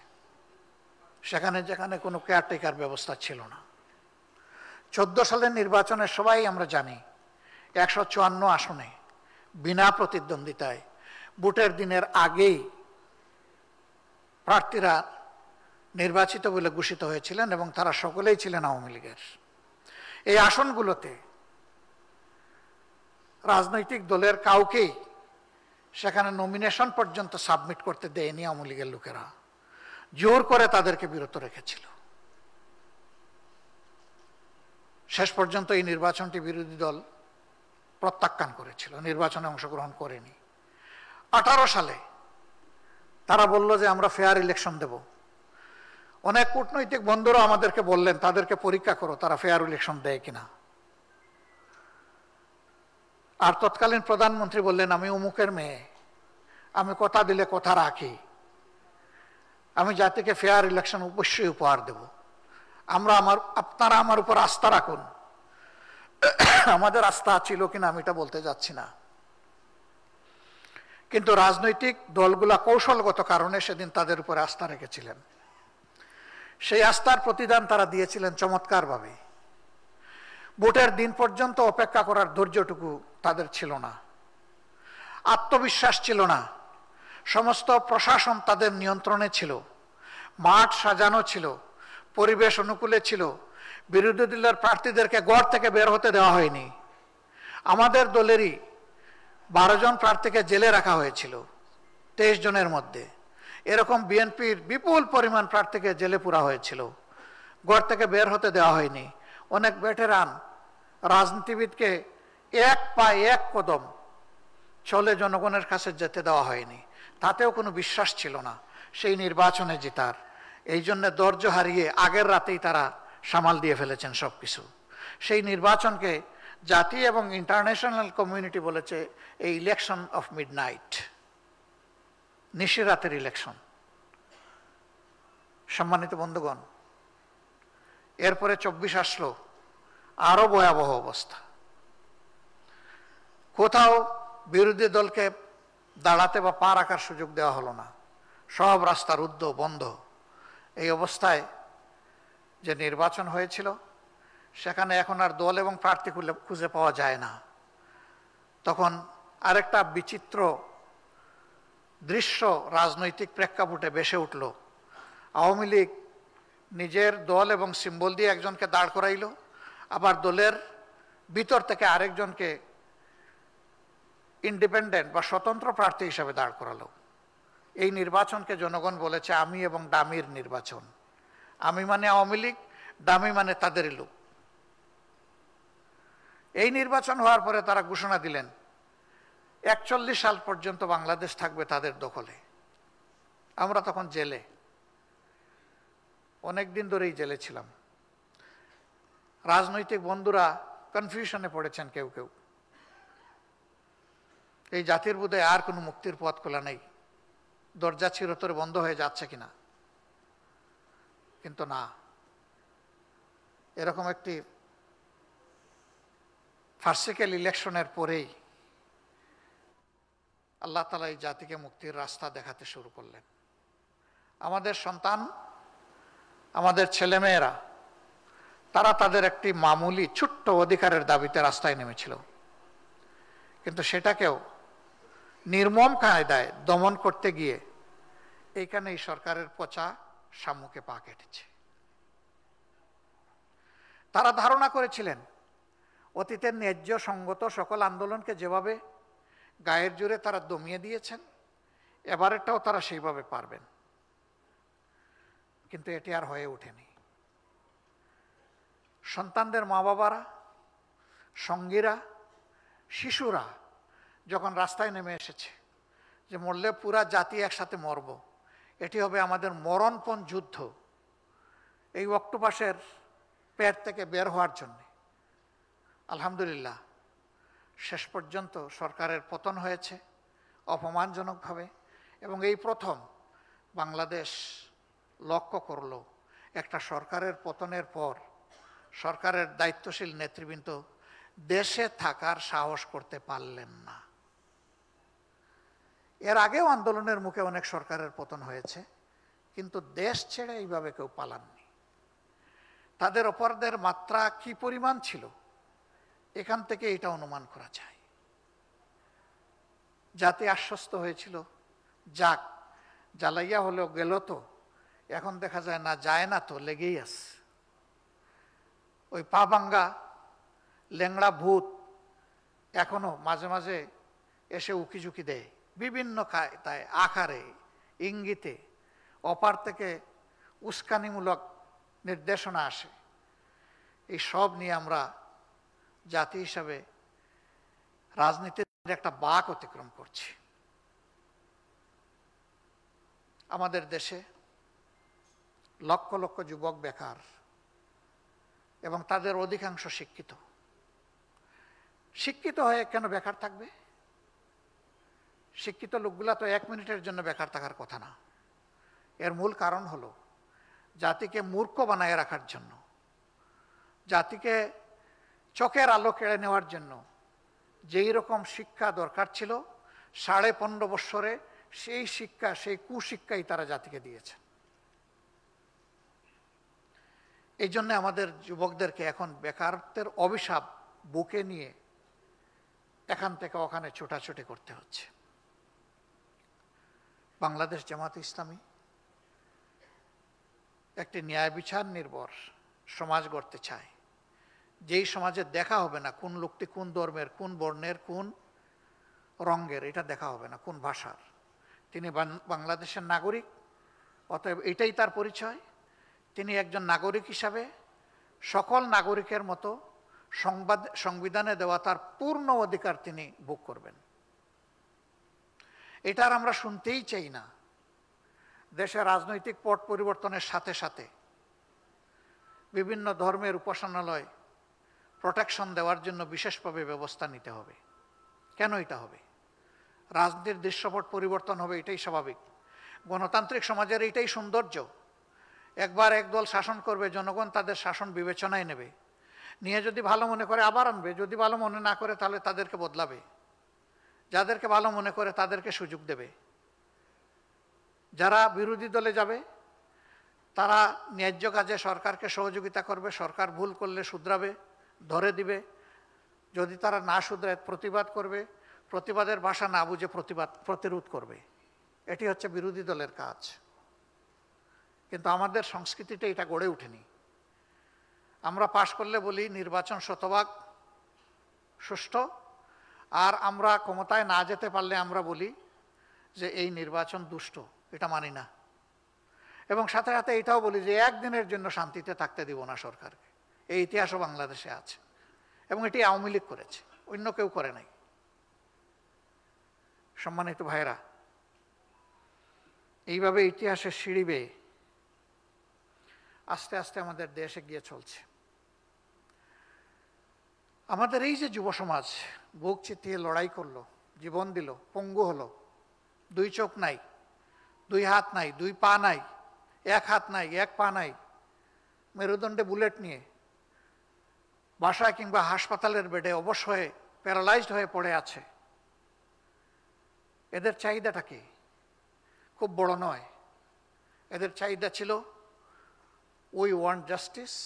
সেখানে যেখানে কোনো কেয়ারটেকার ব্যবস্থা ছিল না। 14 সালের নির্বাচনে সবাই আমরা জানি 154 আসনে বিনা প্রতিদ্বন্দ্বিতায় ভোটের দিনের আগেই প্রার্থীরা নির্বাচিত বলে ঘোষিত হয়েছিলেন এবং তারা সকলেই ছিলেন আওয়ামী লীগের। এই আসনগুলোতে রাজনৈতিক দলের কাউকেই সেখানে নমিনেশন পর্যন্ত সাবমিট করতে দেয়নি আওয়ামী লীগের লোকেরা, জোর করে তাদেরকে বিরত রেখেছিল। শেষ পর্যন্ত এই নির্বাচনটি বিরোধী দল প্রত্যাখ্যান করেছিল, নির্বাচনে অংশগ্রহণ করেনি। 18 সালে তারা বলল যে আমরা ফেয়ার ইলেকশন দেব। অনেক কূটনৈতিক বন্ধুরা আমাদেরকে বললেন তাদেরকে পরীক্ষা করো তারা ফেয়ার ইলেকশন দেয় কিনা। আর তৎকালীন প্রধানমন্ত্রী বললেন, আমি অমুকের মেয়ে, আমি কথা দিলে কথা রাখি, আমি জাতিকে ফেয়ার ইলেকশন অবশ্যই উপহার দেব, আপনারা আমার উপর আস্থা রাখুন। আমাদের আস্থা ছিল কিনা আমি এটা বলতে যাচ্ছি না, কিন্তু রাজনৈতিক দলগুলা কৌশলগত কারণে সেদিন তাদের উপরে আস্থা রেখেছিলেন। সেই আস্থার প্রতিদান তারা দিয়েছিলেন চমৎকারভাবে। ভোটের দিন পর্যন্ত অপেক্ষা করার ধৈর্যটুকু তাদের ছিল না, আত্মবিশ্বাস ছিল না। সমস্ত প্রশাসন তাদের নিয়ন্ত্রণে ছিল, মাঠ সাজানো ছিল, পরিবেশ অনুকূলে ছিল। বিরোধী দলের প্রার্থীদেরকে ঘর থেকে বের হতে দেওয়া হয়নি। আমাদের দলেরই 12 জন প্রার্থীকে জেলে রাখা হয়েছিল 23 জনের মধ্যে। এরকম বিএনপির বিপুল পরিমাণ প্রার্থীকে জেলে পুরা হয়েছিল, ঘর থেকে বের হতে দেওয়া হয়নি। অনেক ভেটেরান রাজনীতিবিদকে এক পা এক কদম চলে জনগণের কাছে যেতে দেওয়া হয়নি। তাতেও কোনো বিশ্বাস ছিল না সেই নির্বাচনে জেতার। এই জন্য ধৈর্য হারিয়ে আগের রাতেই তারা সামাল দিয়ে ফেলেছেন সবকিছু। সেই নির্বাচনকে জাতি এবং ইন্টারন্যাশনাল কমিউনিটি বলেছে এই ইলেকশন অফ মিডনাইট, নিশিরাতের ইলেকশন। সম্মানিত বন্ধুগণ, এরপরে 24 আসলো, আরো ভয়াবহ অবস্থা। কোথাও বিরোধী দলকে দাঁড়াতে বা পা রাখার সুযোগ দেওয়া হলো না, সব রাস্তা রুদ্ধ বন্ধ। এই অবস্থায় যে নির্বাচন হয়েছিল সেখানে এখন আর দল এবং প্রার্থী খুঁজে পাওয়া যায় না। তখন আরেকটা বিচিত্র দৃশ্য রাজনৈতিক প্রেক্ষাপটে ভেসে উঠল। আওয়ামী লীগ নিজের দল এবং সিম্বল দিয়ে একজনকে দাঁড় করাইল, আবার দলের ভিতর থেকে আরেকজনকে ইন্ডিপেন্ডেন্ট বা স্বতন্ত্র প্রার্থী হিসাবে দাঁড় করালো। এই নির্বাচনকে জনগণ বলেছে আমি এবং ডামির নির্বাচন। আমি মানে আওয়ামী লীগ, ডামি মানে তাদেরই লোক। এই নির্বাচন হওয়ার পরে তারা ঘোষণা দিলেন 41 সাল পর্যন্ত বাংলাদেশ থাকবে তাদের দখলে। আমরা তখন জেলে, অনেকদিন ধরেই জেলে ছিলাম। রাজনৈতিক বন্ধুরা কনফিউশনে পড়েছেন কেউ কেউ, এই জাতির বোধহয় আর কোনো মুক্তির পথ খোলা নেই, দরজা চিরতরে বন্ধ হয়ে যাচ্ছে কিনা। কিন্তু না, এরকম একটি ফার্সিক্যাল ইলেকশনের পরেই আল্লাহ তাআলা এই জাতিকে মুক্তির রাস্তা দেখাতে শুরু করলেন। আমাদের সন্তান, আমাদের ছেলেমেয়েরা তারা তাদের একটি মামুলি ছোট্ট অধিকারের দাবিতে রাস্তায় নেমেছিল, কিন্তু সেটাকেও নির্মম কায়দায় দমন করতে গিয়ে এইখানে এই সরকারের পচা সাম্যকে পা কেটেছে। তারা ধারণা করেছিলেন অতীতের ন্যায্য সঙ্গত সকল আন্দোলনকে যেভাবে গায়ের জোরে তারা দমিয়ে দিয়েছেন, এবারেরটাও তারা সেইভাবে পারবেন, কিন্তু এটি আর হয়ে ওঠেনি। সন্তানদের মা বাবারা, সঙ্গীরা, শিশুরা যখন রাস্তায় নেমে এসেছে যে মরলে পুরা জাতি একসাথে মরব, এটি হবে আমাদের মরণপণ যুদ্ধ, এই অক্টোপাসের পেট থেকে বের হওয়ার জন্যে। আলহামদুলিল্লাহ শেষ পর্যন্ত সরকারের পতন হয়েছে অপমানজনকভাবে, এবং এই প্রথম বাংলাদেশ লক্ষ্য করল একটা সরকারের পতনের পর সরকারের দায়িত্বশীল নেতৃবৃন্দ দেশে থাকার সাহস করতে পারলেন না। এর আগেও আন্দোলনের মুখে অনেক সরকারের পতন হয়েছে, কিন্তু দেশ ছেড়ে এইভাবে কেউ পালাননি। তাদের অপরাধের মাত্রা কি পরিমাণ ছিল এখান থেকে এটা অনুমান করা যায়। জাতি আশ্বস্ত হয়েছিল, যাক জ্বালাইয়া হলেও গেল, তো এখন দেখা যায় না, যায় না তো, লেগেই আছে। ওই পা ভাঙ্গা ল্যাংড়া ভূত এখনো মাঝে মাঝে এসে উকিঝুঁকি দেয়, বিভিন্ন কায়দায়, আকারে, ইঙ্গিতে, অপার থেকে উস্কানিমূলক নির্দেশনা আসে। এই সব নিয়ে আমরা জাতি হিসাবে রাজনীতির একটা বাঁক অতিক্রম করছি। আমাদের দেশে লক্ষ লক্ষ যুবক বেকার এবং তাদের অধিকাংশ শিক্ষিত। শিক্ষিত হয়ে কেন বেকার থাকবে? শিক্ষিত লোকগুলা তো 1 মিনিটের জন্য বেকার থাকার কথা না। এর মূল কারণ হলো জাতিকে মূর্খ বানায় রাখার জন্য, জাতিকে চোখের আলো কেড়ে নেওয়ার জন্য যেই রকম শিক্ষা দরকার ছিল 15.5 বৎসরে সেই শিক্ষা, সেই কুশিক্ষাই তারা জাতিকে দিয়েছে। এই জন্য আমাদের যুবকদেরকে এখন বেকারত্বের অভিশাপ বুকে নিয়ে এখান থেকে ওখানে ছোটাছুটি করতে হচ্ছে। বাংলাদেশ জামাত ইসলামী একটি ন্যায় বিচার নির্ভর সমাজ গড়তে চায়, যেই সমাজে দেখা হবে না কোন লোকটি কোন ধর্মের, কোন বর্ণের, কোন রঙের, এটা দেখা হবে না, কোন ভাষার। তিনি বাংলাদেশের নাগরিক, অতএব এটাই তার পরিচয়। তিনি একজন নাগরিক হিসাবে সকল নাগরিকের মতো সংবিধানে দেওয়া তার পূর্ণ অধিকার তিনি ভোগ করবেন। এটার আমরা শুনতেই চাই না। দেশের রাজনৈতিক পট পরিবর্তনের সাথে সাথে বিভিন্ন ধর্মের উপাসনালয় প্রোটেকশন দেওয়ার জন্য বিশেষভাবে ব্যবস্থা নিতে হবে। কেন এটা হবে? রাজনীতির দৃশ্যপট পরিবর্তন হবে, এটাই স্বাভাবিক। গণতান্ত্রিক সমাজের এইটাই সৌন্দর্য। একবার একদল শাসন করবে, জনগণ তাদের শাসন বিবেচনায় নেবে, নিয়ে যদি ভালো মনে করে আবার আনবে, যদি ভালো মনে না করে তাহলে তাদেরকে বদলাবে, যাদেরকে ভালো মনে করে তাদেরকে সুযোগ দেবে। যারা বিরোধী দলে যাবে তারা ন্যায্য কাজে সরকারকে সহযোগিতা করবে, সরকার ভুল করলে শুধরাবে, ধরে দিবে, যদি তারা না শুধরায় প্রতিবাদ করবে, প্রতিবাদের ভাষা না বুঝে প্রতিরোধ করবে। এটি হচ্ছে বিরোধী দলের কাজ। কিন্তু আমাদের সংস্কৃতিতে এটা গড়ে ওঠেনি। আমরা পাশ করলে বলি নির্বাচন শতভাগ সুষ্ঠু, আর আমরা ক্ষমতায় না যেতে পারলে আমরা বলি যে এই নির্বাচন দুষ্ট। এটা মানি না, এবং সাথে সাথে এটাও বলি যে একদিনের জন্য শান্তিতে থাকতে দিব না সরকারকে। এই ইতিহাসও বাংলাদেশে আছে, এবং এটি আওয়ামী লীগ করেছে, অন্য কেউ করে নাই। সম্মানিত ভাইরা, এইভাবে ইতিহাসের সিঁড়ি বেয়ে আস্তে আস্তে আমাদের দেশ এগিয়ে চলছে। আমাদের এই যে যুব সমাজ বুক চিতিয়ে লড়াই করলো, জীবন দিল, পঙ্গু হলো, 2 চোখ নাই, 2 হাত নাই, 2 পা নাই, 1 হাত নাই, 1 পা নাই, মেরুদণ্ডে বুলেট নিয়ে বাসায় কিংবা হাসপাতালের বেডে অবশ হয়ে প্যারালাইজড হয়ে পড়ে আছে। এদের চাহিদাটা কি? খুব বড় নয়। এদের চাহিদা ছিল, we want justice,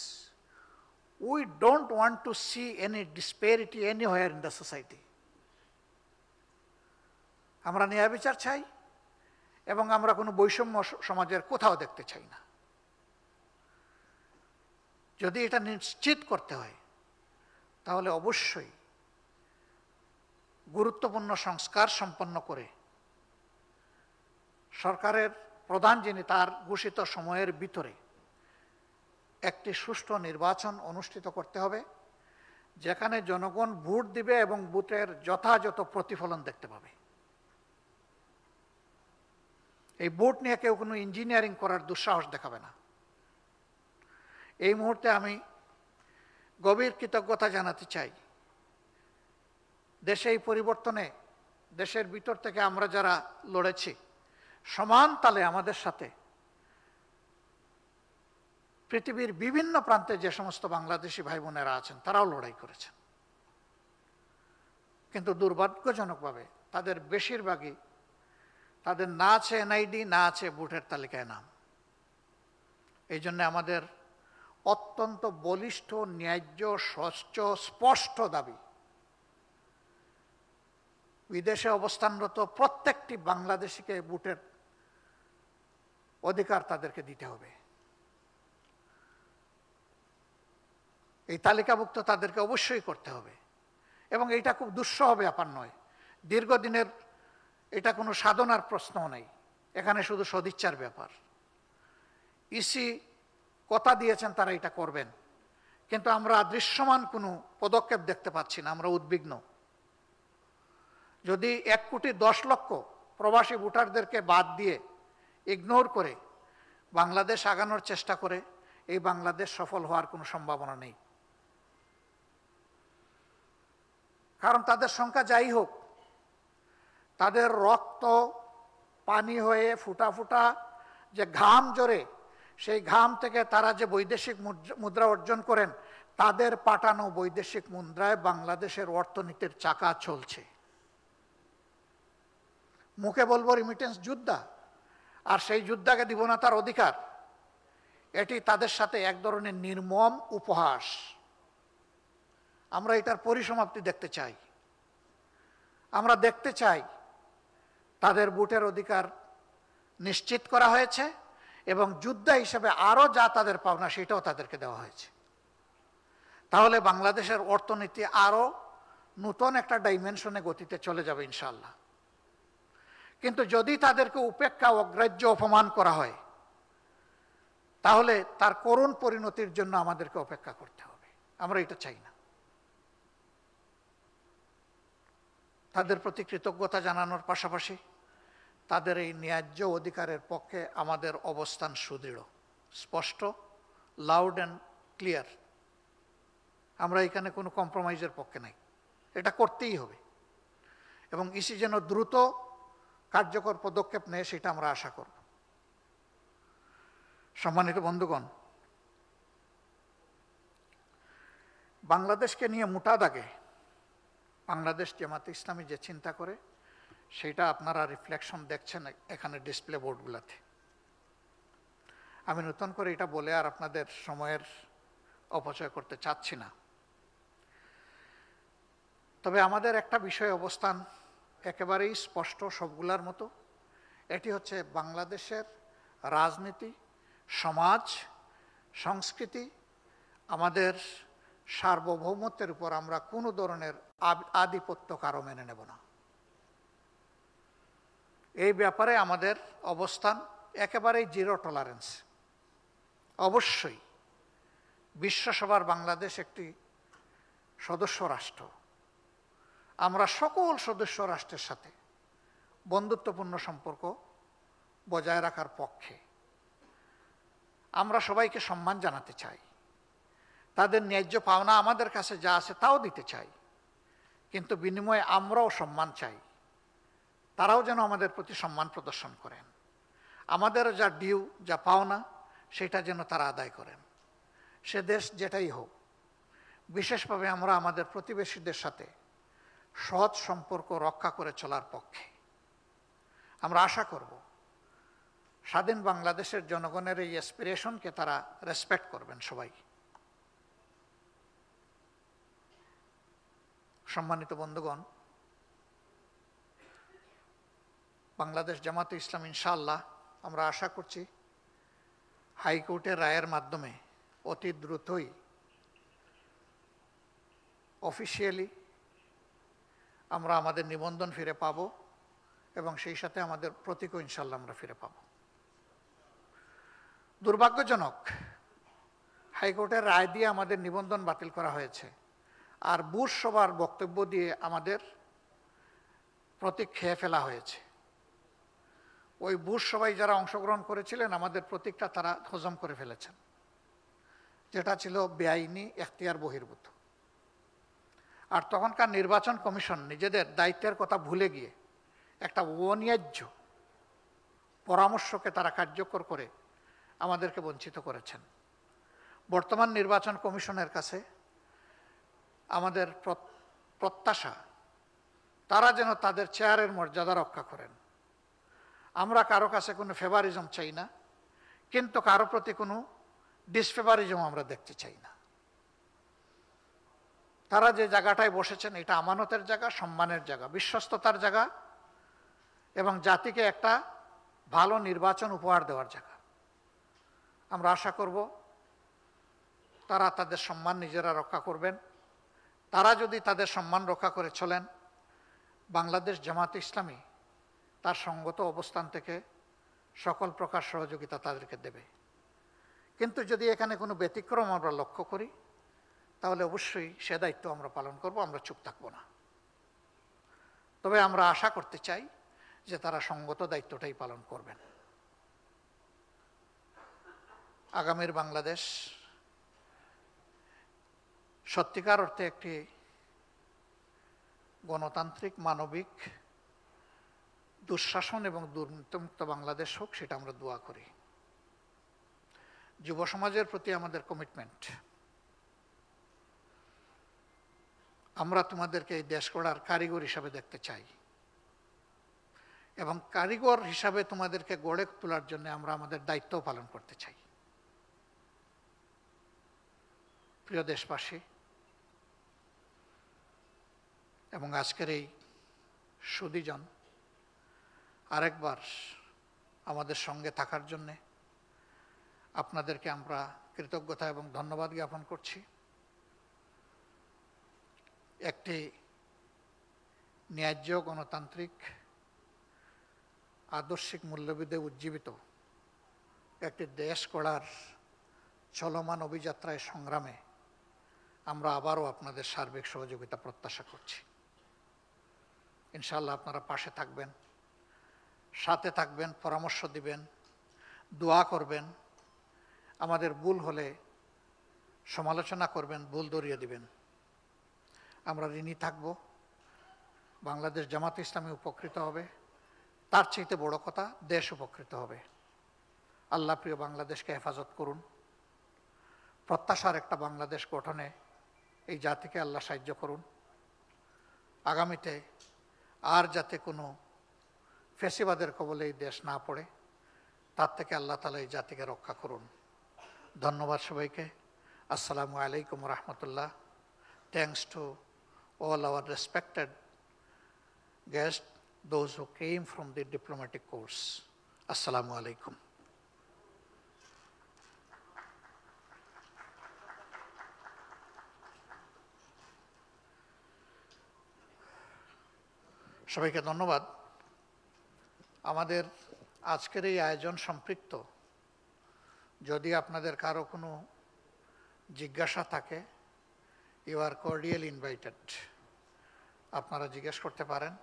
we don't want to see any disparity anywhere in the society. আমরা ন্যায় বিচার চাই, এবং আমরা কোনো বৈষম্য সমাজের কোথাও দেখতে চাই না। যদি এটা নিশ্চিত করতে হয় তাহলে অবশ্যই গুরুত্বপূর্ণ সংস্কার সম্পন্ন করে সরকারের প্রধান যিনি, তার ঘোষিত সময়ের ভিতরে একটি সুষ্ঠু নির্বাচন অনুষ্ঠিত করতে হবে, যেখানে জনগণ ভোট দিবে এবং ভোটের যথাযথ প্রতিফলন দেখতে পাবে। এই ভোট নিয়ে কেউ কোনো ইঞ্জিনিয়ারিং করার দুঃসাহস দেখাবে না। এই মুহূর্তে আমি গভীর কৃতজ্ঞতা জানাতে চাই দেশে এই পরিবর্তনে, দেশের ভিতর থেকে আমরা যারা লড়েছি, সমান তালে আমাদের সাথে পৃথিবীর বিভিন্ন প্রান্তে যে সমস্ত বাংলাদেশি ভাই বোনেরা আছেন তারাও লড়াই করেছেন। কিন্তু দুর্ভাগ্যজনকভাবে তাদের বেশিরভাগই, তাদের না আছে এনআইডি, না আছে ভোটের তালিকায় নাম। এই জন্য আমাদের অত্যন্ত বলিষ্ঠ, ন্যায্য, স্বচ্ছ, স্পষ্ট দাবি, বিদেশে অবস্থানরত প্রত্যেকটি বাংলাদেশিকে ভোটের অধিকার তাদেরকে দিতে হবে। এই তালিকাভুক্ত তাদেরকে অবশ্যই করতে হবে এবং এটা খুব দুঃসহ ব্যাপার নয়, দীর্ঘদিনের এটা কোনো সাধনার প্রশ্নও নেই, এখানে শুধু সদিচ্ছার ব্যাপার। ইসি কথা দিয়েছেন তারা এটা করবেন, কিন্তু আমরা দৃশ্যমান কোনো পদক্ষেপ দেখতে পাচ্ছি না, আমরা উদ্বিগ্ন। যদি 1,10,00,000 প্রবাসী ভোটারদেরকে বাদ দিয়ে, ইগনোর করে বাংলাদেশ আগানোর চেষ্টা করে, এই বাংলাদেশ সফল হওয়ার কোনো সম্ভাবনা নেই। কারণ তাদের সংখ্যা যাই হোক, তাদের রক্ত পানি হয়ে ফুটা ফুটা যে ঘাম জোরে, সেই ঘাম থেকে তারা যে বৈদেশিক মুদ্রা অর্জন করেন, তাদের পাঠানো বৈদেশিক মুদ্রায় বাংলাদেশের অর্থনীতির চাকা চলছে। মুখে বলবো রিমিটেন্স যোদ্ধা, আর সেই যোদ্ধাকে দিব না তার অধিকার, এটি তাদের সাথে এক ধরনের নির্মম উপহাস। আমরা এটার পরিসমাপ্তি দেখতে চাই। আমরা দেখতে চাই তাদের ভোটের অধিকার নিশ্চিত করা হয়েছে এবং যোদ্ধা হিসেবে আরও যা তাদের পাওনা সেটাও তাদেরকে দেওয়া হয়েছে। তাহলে বাংলাদেশের অর্থনীতি আরও নতুন একটা ডাইমেনশনে গতিতে চলে যাবে ইনশাআল্লাহ। কিন্তু যদি তাদেরকে উপেক্ষা, অগ্রাহ্য, অপমান করা হয়, তাহলে তার করুণ পরিণতির জন্য আমাদেরকে অপেক্ষা করতে হবে। আমরা এটা চাই না। তাদের প্রতি কৃতজ্ঞতা জানানোর পাশাপাশি তাদের এই ন্যায্য অধিকারের পক্ষে আমাদের অবস্থান সুদৃঢ়, স্পষ্ট, লাউড অ্যান্ড ক্লিয়ার। আমরা এখানে কোনো কম্প্রোমাইজের পক্ষে নাই, এটা করতেই হবে এবং ইসি যেন দ্রুত কার্যকর পদক্ষেপ নেয় সেটা আমরা আশা করব। সম্মানিত বন্ধুগণ, বাংলাদেশকে নিয়ে মোটা দাগে বাংলাদেশ জামাতে ইসলামী যে চিন্তা করে সেটা আপনারা রিফ্লেকশন দেখছেন এখানে ডিসপ্লে বোর্ডগুলোতে। আমি নতুন করে এটা বলে আর আপনাদের সময়ের অপচয় করতে চাচ্ছি না। তবে আমাদের একটা বিষয় অবস্থান একেবারেই স্পষ্ট সবগুলার মতো, এটি হচ্ছে বাংলাদেশের রাজনীতি, সমাজ, সংস্কৃতি, আমাদের সার্বভৌমত্বের উপর আমরা কোনো ধরনের আধিপত্য কারো মেনে নেব না। এই ব্যাপারে আমাদের অবস্থান একেবারেই জিরো টলারেন্স। অবশ্যই বিশ্বসভার বাংলাদেশ একটি সদস্য রাষ্ট্র। আমরা সকল সদস্য রাষ্ট্রের সাথে বন্ধুত্বপূর্ণ সম্পর্ক বজায় রাখার পক্ষে। আমরা সবাইকে সম্মান জানাতে চাই, তাদের ন্যায্য পাওনা আমাদের কাছে যা আছে তাও দিতে চাই, কিন্তু বিনিময়ে আমরাও সম্মান চাই। তারাও যেন আমাদের প্রতি সম্মান প্রদর্শন করেন, আমাদের যা ডিউ, যা পাওনা সেটা যেন তারা আদায় করেন, সে দেশ যেটাই হোক। বিশেষভাবে আমরা আমাদের প্রতিবেশীদের সাথে সৎ সম্পর্ক রক্ষা করে চলার পক্ষে। আমরা আশা করব স্বাধীন বাংলাদেশের জনগণের এই অ্যাসপিরেশনকে তারা রেসপেক্ট করবেন সবাই। সম্মানিত বন্ধুগণ, বাংলাদেশ জামাতে ইসলাম ইনশাআল্লাহ আমরা আশা করছি হাইকোর্টের রায়ের মাধ্যমে অতি দ্রুতই অফিসিয়ালি আমরা আমাদের নিবন্ধন ফিরে পাব এবং সেই সাথে আমাদের প্রতীকও ইনশাআল্লাহ আমরা ফিরে পাব। দুর্ভাগ্যজনক, হাইকোর্টের রায় দিয়ে আমাদের নিবন্ধন বাতিল করা হয়েছে। আর বুশ সভার বক্তব্য দিয়ে আমাদের প্রতীক খেয়ে ফেলা হয়েছে। ওই বুশ সভায় যারা অংশগ্রহণ করেছিলেন আমাদের প্রতীকটা তারা হজম করে ফেলেছেন, যেটা ছিল বেআইনি, এখতিয়ার বহির্ভূত। আর তখনকার নির্বাচন কমিশন নিজেদের দায়িত্বের কথা ভুলে গিয়ে একটা অন্যায্য পরামর্শকে তারা কার্যকর করে আমাদেরকে বঞ্চিত করেছেন। বর্তমান নির্বাচন কমিশনের কাছে আমাদের প্রত্যাশা তারা যেন তাদের চেয়ারের মর্যাদা রক্ষা করেন। আমরা কারো কাছে কোনো ফেভারিজম চাই না, কিন্তু কারো প্রতি কোনো ডিসফেভারিজম আমরা দেখতে চাই না। তারা যে জায়গাটায় বসেছেন এটা আমানতের জায়গা, সম্মানের জায়গা, বিশ্বস্ততার জায়গা এবং জাতিকে একটা ভালো নির্বাচন উপহার দেওয়ার জায়গা। আমরা আশা করব তারা তাদের সম্মান নিজেরা রক্ষা করবেন। তারা যদি তাদের সম্মান রক্ষা করে চলেন, বাংলাদেশ জামাত ইসলামী তার সঙ্গত অবস্থান থেকে সকল প্রকার সহযোগিতা তাদেরকে দেবে। কিন্তু যদি এখানে কোনো ব্যতিক্রম আমরা লক্ষ্য করি তাহলে অবশ্যই সে দায়িত্ব আমরা পালন করব, আমরা চুপ থাকব না। তবে আমরা আশা করতে চাই যে তারা সঙ্গত দায়িত্বটাই পালন করবেন। আগামীর বাংলাদেশ সত্যিকার অর্থে একটি গণতান্ত্রিক, মানবিক, দুঃশাসন এবং দুর্নীতিমুক্ত বাংলাদেশ হোক, সেটা আমরা দোয়া করি। যুব সমাজের প্রতি আমাদের কমিটমেন্ট, আমরা তোমাদেরকে এই দেশ গড়ার কারিগর হিসাবে দেখতে চাই এবং কারিগর হিসাবে তোমাদেরকে গড়ে তোলার জন্য আমরা আমাদের দায়িত্ব পালন করতে চাই। প্রিয় দেশবাসী এবং আজকের এই সুধীজন, আরেকবার আমাদের সঙ্গে থাকার জন্যে আপনাদেরকে আমরা কৃতজ্ঞতা এবং ধন্যবাদ জ্ঞাপন করছি। একটি ন্যায্য, গণতান্ত্রিক, আদর্শিক মূল্যবোধে উজ্জীবিত একটি দেশ গড়ার চলমান অভিযাত্রায়, সংগ্রামে আমরা আবারও আপনাদের সার্বিক সহযোগিতা প্রত্যাশা করছি। ইনশাআল্লাহ আপনারা পাশে থাকবেন, সাথে থাকবেন, পরামর্শ দিবেন, দোয়া করবেন, আমাদের ভুল হলে সমালোচনা করবেন, ভুল ধরিয়ে দিবেন। আমরা ঋণী থাকব। বাংলাদেশ জামাত ইসলামী উপকৃত হবে, তার চাইতে বড় কথা দেশ উপকৃত হবে। আল্লাহ প্রিয় বাংলাদেশকে হেফাজত করুন। প্রত্যাশার একটা বাংলাদেশ গঠনে এই জাতিকে আল্লাহ সাহায্য করুন। আগামীতে আর যাতে কোনো ফ্যাসিবাদের কবলে এই দেশ না পড়ে, তার থেকে আল্লাহ তাআলা এই জাতিকে রক্ষা করুন। ধন্যবাদ সবাইকে। আসসালামু আলাইকুম রহমতুল্লাহ। Thanks to all our respected guests, those who came from the diplomatic corps. Assalamu alaikum. সবাইকে ধন্যবাদ। আমাদের আজকের এই আয়োজন সম্পৃক্ত যদি আপনাদের কারো কোনো জিজ্ঞাসা থাকে, ইউ আর কর্ডিয়ালি ইনভাইটেড। আপনারা জিজ্ঞেস করতে পারেন।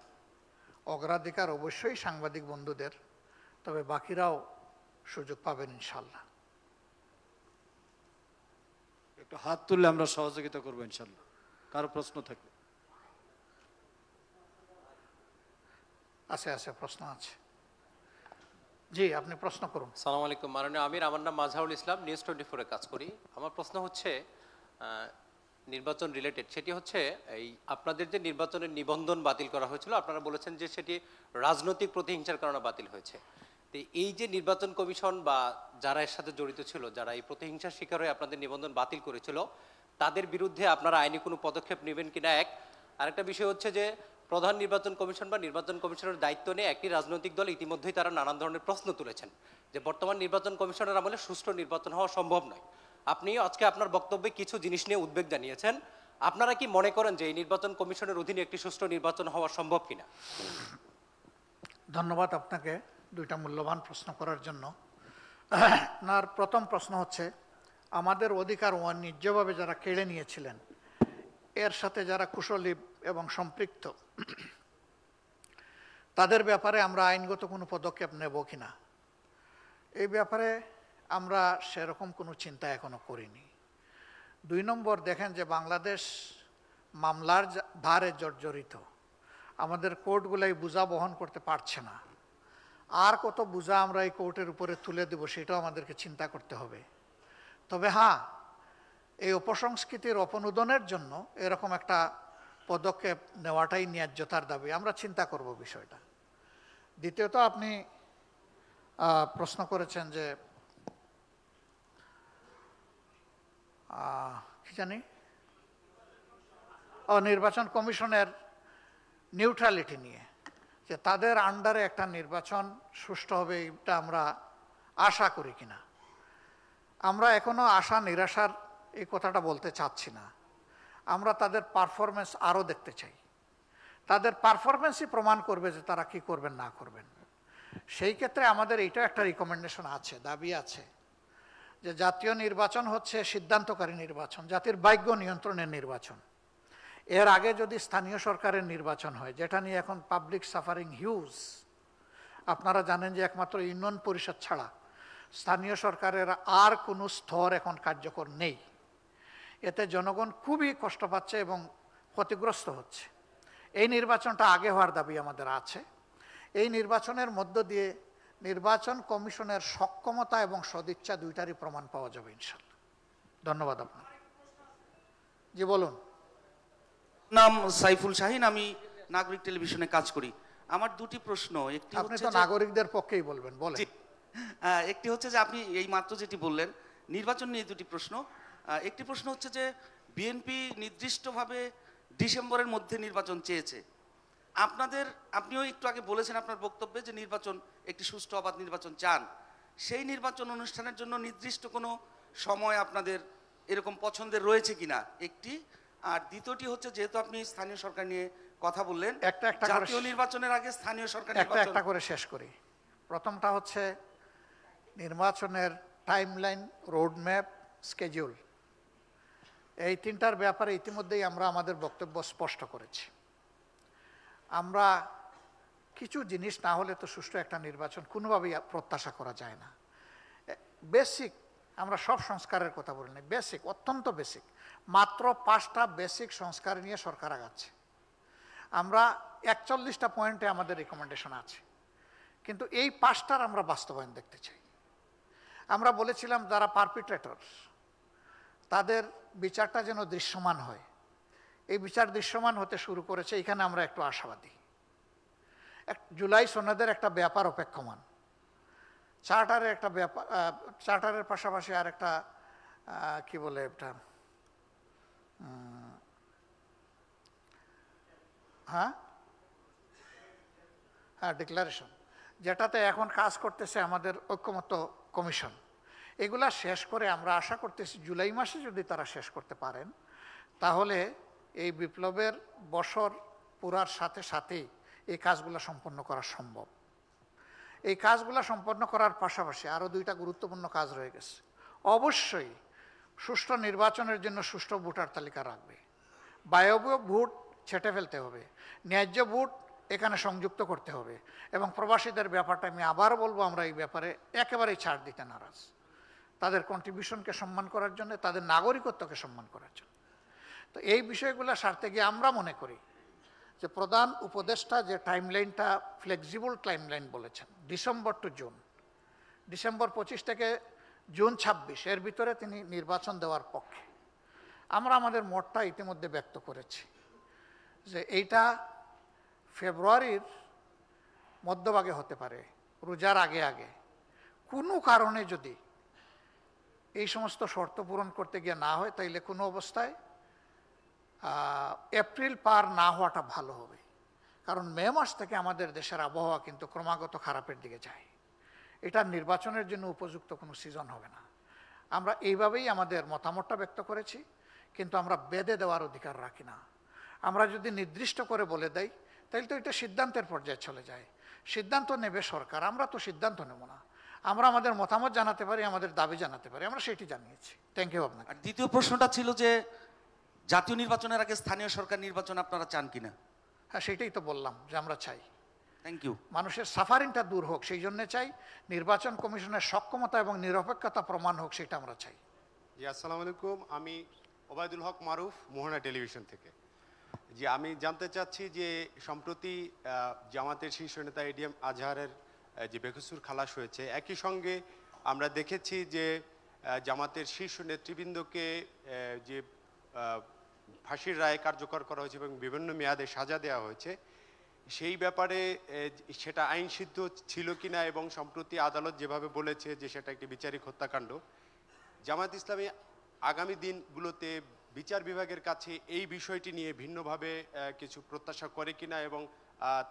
অগ্রাধিকার অবশ্যই সাংবাদিক বন্ধুদের, তবে বাকিরাও সুযোগ পাবেন ইনশাল্লাহ। একটু হাত তুললে আমরা সহযোগিতা করবো ইনশাল্লাহ, কারো প্রশ্ন থাকলে। আছে প্রশ্ন আছে। জি, আপনি প্রশ্ন করুন। সালাম আলাইকুম মাননীয় আমির, আমার নাম মাজহারুল ইসলাম, নিউজ 24-এ কাজ করি। আমার প্রশ্ন হচ্ছে নির্বাচন রিলেটেড। সেটি হচ্ছে এই আপনাদের যে নির্বাচনের নিবন্ধন বাতিল করা হয়েছিল, আপনারা বলেছেন যে সেটি রাজনৈতিক প্রতিহিংসার কারণে বাতিল হয়েছে। তো এই যে নির্বাচন কমিশন বা যারা এর সাথে জড়িত ছিল, যারা এই প্রতিহিংসার শিকার হয়ে আপনাদের নিবন্ধন বাতিল করেছিল, তাদের বিরুদ্ধে আপনারা আইনি কোনো পদক্ষেপ নেবেন কিনা, এক। আরেকটা বিষয় হচ্ছে যে প্রধান নির্বাচন কমিশন বা নির্বাচন কমিশনের দায়িত্ব নিয়ে একটি রাজনৈতিক দল ইতিমধ্যেই তারা নানান ধরনের প্রশ্ন তুলেছেন যে বর্তমান নির্বাচন কমিশনের আমলে সুষ্ঠু নির্বাচন হওয়া সম্ভব নয়। আপনি আজকে আপনার বক্তব্যে কিছু জিনিস নিয়ে উদ্বেগ জানিয়েছেন। আপনারা কি মনে করেন যে এই নির্বাচন কমিশনের অধীনে একটি সুষ্ঠু নির্বাচন হওয়া সম্ভব কিনা? ধন্যবাদ আপনাকে দুইটা মূল্যবান প্রশ্ন করার জন্য। আপনার প্রথম প্রশ্ন হচ্ছে আমাদের অধিকার অন্যায্যভাবে যারা কেড়ে নিয়েছিলেন, এর সাথে যারা কুশলী এবং সম্পৃক্ত তাদের ব্যাপারে আমরা আইনগত কোনো পদক্ষেপ নেব কিনা, এই ব্যাপারে আমরা সেরকম কোনো চিন্তা এখনো করিনি। 2 নম্বর, দেখেন যে বাংলাদেশ মামলার ভারে জর্জরিত, আমাদের কোর্টগুলাই বোঝা বহন করতে পারছে না। আর কত বোঝা আমরা এই কোর্টের উপরে তুলে দেব সেটাও আমাদেরকে চিন্তা করতে হবে। তবে হ্যাঁ, এই অপসংস্কৃতির অপনোদনের জন্য এরকম একটা পদক্ষেপ নেওয়াটাই ন্যায্যতার দাবি, আমরা চিন্তা করব বিষয়টা। দ্বিতীয়ত, আপনি প্রশ্ন করেছেন যে কি জানি নির্বাচন কমিশনের নিউট্রালিটি নিয়ে, যে তাদের আন্ডারে একটা নির্বাচন সুষ্ঠু হবে এটা আমরা আশা করি কিনা। আমরা এখনো আশা নিরাশার এই কথাটা বলতে চাচ্ছি না, আমরা তাদের পারফরমেন্স আরও দেখতে চাই। তাদের পারফরমেন্সই প্রমাণ করবে যে তারা কি করবেন না করবেন। সেই ক্ষেত্রে আমাদের এইটা একটা রিকমেন্ডেশন আছে, দাবি আছে, যে জাতীয় নির্বাচন হচ্ছে সিদ্ধান্তকারী নির্বাচন, জাতির ভাগ্য নিয়ন্ত্রণের নির্বাচন। এর আগে যদি স্থানীয় সরকারের নির্বাচন হয়, যেটা নিয়ে এখন পাবলিক সাফারিং হিউজ, আপনারা জানেন যে একমাত্র ইউনিয়ন পরিষদ ছাড়া স্থানীয় সরকারের আর কোনো স্তর এখন কার্যকর নেই। এতে জনগণ খুবই কষ্ট পাচ্ছে এবং ক্ষতিগ্রস্ত হচ্ছে। এই নির্বাচনটা আগে হওয়ার দাবি আমাদের আছে। এই নির্বাচনের মধ্য দিয়ে নির্বাচন কমিশনের সক্ষমতা এবং সদিচ্ছা দুইটারই প্রমাণ পাওয়া যাবে ইনশাল্লাহ। ধন্যবাদ আপনার। জি বলুন। নাম সাইফুল শাহিন, আমি নাগরিক টেলিভিশনে কাজ করি। আমার 2টি প্রশ্ন। একটি আপনি তো নাগরিকদের পক্ষেই বলবেন, বলেন। একটি হচ্ছে যে আপনি এই মাত্র যেটি বললেন নির্বাচন নিয়ে 2টি প্রশ্ন। একটি প্রশ্ন হচ্ছে যে বিএনপি নির্দিষ্টভাবে ডিসেম্বরের মধ্যে নির্বাচন চেয়েছে। আপনিও একটু আগে বলেছেন আপনার বক্তব্যে যে নির্বাচন একটি সুষ্ঠু অবাধ নির্বাচন চান। সেই নির্বাচন অনুষ্ঠানের জন্য নির্দিষ্ট কোনো সময় আপনাদের এরকম পছন্দের রয়েছে কিনা একটি। আর দ্বিতীয়টি হচ্ছে, যেহেতু আপনি স্থানীয় সরকার নিয়ে কথা বললেন, জাতীয় নির্বাচনের আগে স্থানীয় সরকার একটা করে শেষ করি। প্রথমটা হচ্ছে নির্বাচনের টাইমলাইন, রোডম্যাপ, স্কেডিউল। এই 3টার ব্যাপারে ইতিমধ্যেই আমরা আমাদের বক্তব্য স্পষ্ট করেছি। আমরা কিছু জিনিস না হলে তো সুষ্ঠু একটা নির্বাচন কোনোভাবেই প্রত্যাশা করা যায় না। বেসিক, আমরা সব সংস্কারের কথা বলি না, বেসিক, অত্যন্ত বেসিক, মাত্র 5টা বেসিক সংস্কার নিয়ে সরকার আগাচ্ছে। আমরা 41টা পয়েন্টে আমাদের রিকমেন্ডেশন আছে, কিন্তু এই 5টার আমরা বাস্তবায়ন দেখতে চাই। আমরা বলেছিলাম যারা পারপিট্রেটর তাদের বিচারটা যেন দৃশ্যমান হয়। এই বিচার দৃশ্যমান হতে শুরু করেছে, এখানে আমরা একটু আশাবাদী। জুলাই সনদের একটা ব্যাপার অপেক্ষমান, চার্টারের একটা ব্যাপার, চার্টারের পাশাপাশি আর একটা কি বলে এটা, হ্যাঁ, ডিক্লারেশন, যেটাতে এখন কাজ করতেছে আমাদের ঐক্যমত্য কমিশন। এগুলা শেষ করে আমরা আশা করতেছি জুলাই মাসে যদি তারা শেষ করতে পারেন, তাহলে এই বিপ্লবের বছর পুরার সাথে সাথেই এই কাজগুলো সম্পন্ন করা সম্ভব। এই কাজগুলো সম্পন্ন করার পাশাপাশি আরও 2টা গুরুত্বপূর্ণ কাজ রয়ে গেছে। অবশ্যই সুষ্ঠু নির্বাচনের জন্য সুষ্ঠু ভোটার তালিকা রাখবে, বায়বীয় ভোট ছেটে ফেলতে হবে, ন্যায্য ভোট এখানে সংযুক্ত করতে হবে, এবং প্রবাসীদের ব্যাপারটা আমি আবার বলবো, আমরা এই ব্যাপারে একেবারেই ছাড় দিতে নারাজ। তাদের কন্ট্রিবিউশনকে সম্মান করার জন্য, তাদের নাগরিকত্বকে সম্মান করার জন্য। তো এই বিষয়গুলো সারতে গিয়ে আমরা মনে করি যে প্রধান উপদেষ্টা যে টাইমলাইনটা ফ্লেক্সিবল টাইমলাইন বলেছেন, ডিসেম্বর টু জুন, ডিসেম্বর 25 থেকে জুন 26, এর ভিতরে তিনি নির্বাচন দেওয়ার পক্ষে। আমরা আমাদের মতটা ইতিমধ্যে ব্যক্ত করেছি যে এইটা ফেব্রুয়ারির মধ্যভাগে হতে পারে, রোজার আগে আগে। কোনো কারণে যদি এই সমস্ত শর্ত পূরণ করতে গিয়ে না হয়, তাইলে কোনো অবস্থায় এপ্রিল পার না হওয়াটা ভালো হবে। কারণ মে মাস থেকে আমাদের দেশের আবহাওয়া কিন্তু ক্রমাগত খারাপের দিকে যায়। এটা নির্বাচনের জন্য উপযুক্ত কোনো সিজন হবে না। আমরা এইভাবেই আমাদের মতামতটা ব্যক্ত করেছি, কিন্তু আমরা বেঁধে দেওয়ার অধিকার রাখি না। আমরা যদি নির্দিষ্ট করে বলে দেই, তাহলে তো এটা সিদ্ধান্তের পর্যায়ে চলে যায়। সিদ্ধান্ত নেবে সরকার, আমরা তো সিদ্ধান্ত নেব না। আমরা আমাদের মতামত জানাতে পারি, আমাদের দাবি জানাতে পারি, আমরা সেটি জানিয়েছি। থ্যাংক ইউ আপনাকে। আর দ্বিতীয় প্রশ্নটা ছিল যে জাতীয় নির্বাচনের আগে স্থানীয় সরকার নির্বাচন আপনারা চান কিনা? হ্যাঁ, সেটাই তো বললাম যে আমরা চাই থ্যাংক ইউ। মানুষের সাফারিংটা দূর হোক, সেই জন্য চাই। নির্বাচন কমিশনের সক্ষমতা এবং নিরপেক্ষতা প্রমাণ হোক, সেটা আমরা চাই। জি, আসসালামু আলাইকুম। আমি ওবায়দুল হক মারুফ, মোহনা টেলিভিশন থেকে। জি, আমি জানতে চাচ্ছি যে সম্প্রতি জামাতের শীর্ষ নেতা এডিএম আজহারের যে বেকসুর খালাস হয়েছে, একই সঙ্গে আমরা দেখেছি যে জামাতের শীর্ষ নেতৃবৃন্দকে যে ফাঁসির রায় কার্যকর করা হয়েছে এবং বিভিন্ন মেয়াদে সাজা দেওয়া হয়েছে, সেই ব্যাপারে সেটা আইন সিদ্ধ ছিল কিনা, এবং সম্প্রতি আদালত যেভাবে বলেছে যে সেটা একটি বিচারিক হত্যাকাণ্ড, জামায়াত ইসলামী আগামী দিনগুলোতে বিচার বিভাগের কাছে এই বিষয়টি নিয়ে ভিন্নভাবে কিছু প্রত্যাশা করে কিনা, এবং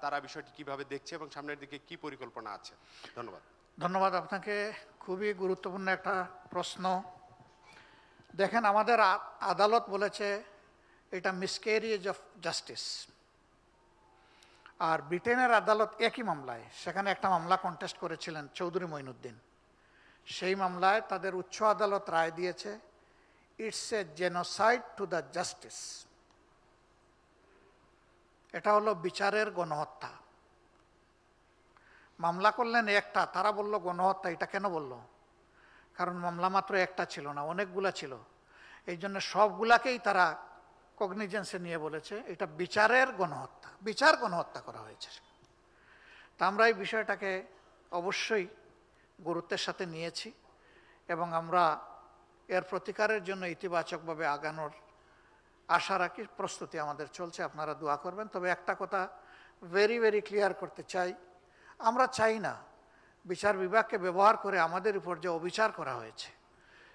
তারা বিষয়টি কিভাবে দেখছে এবং সামনের দিকে কি পরিকল্পনা আছে? ধন্যবাদ। ধন্যবাদ আপনাকে, খুবই গুরুত্বপূর্ণ একটা প্রশ্ন। দেখেন, আমাদের আদালত বলেছে এটা মিসক্যারেজ অফ জাস্টিস। আর ব্রিটেনের আদালত একই মামলায়, সেখানে একটা মামলা কন্টেস্ট করেছিলেন চৌধুরী মঈনুদ্দিন, সেই মামলায় তাদের উচ্চ আদালত রায় দিয়েছে it's a genocide to the justice. এটা হলো বিচারের গণহত্যা। মামলা করলেন একটা, তারা বলল গণহত্যা। এটা কেন বলল? কারণ মামলা মাত্র একটা ছিল না, অনেকগুলা ছিল। এই জন্য সবগুলাকেই তারা কগনিজেন্সে নিয়ে বলেছে এটা বিচারের গণহত্যা, বিচার গণহত্যা করা হয়েছে। তা আমরা এই বিষয়টাকে অবশ্যই গুরুত্বের সাথে নিয়েছি এবং আমরা এর প্রতিকারের জন্য ইতিবাচকভাবে আগানোর আশা রাখি। প্রস্তুতি আমাদের চলছে, আপনারা দোয়া করবেন। তবে একটা কথা ভেরি ক্লিয়ার করতে চাই, আমরা চাই না বিচার বিভাগকে ব্যবহার করে আমাদের উপর যে অবিচার করা হয়েছে,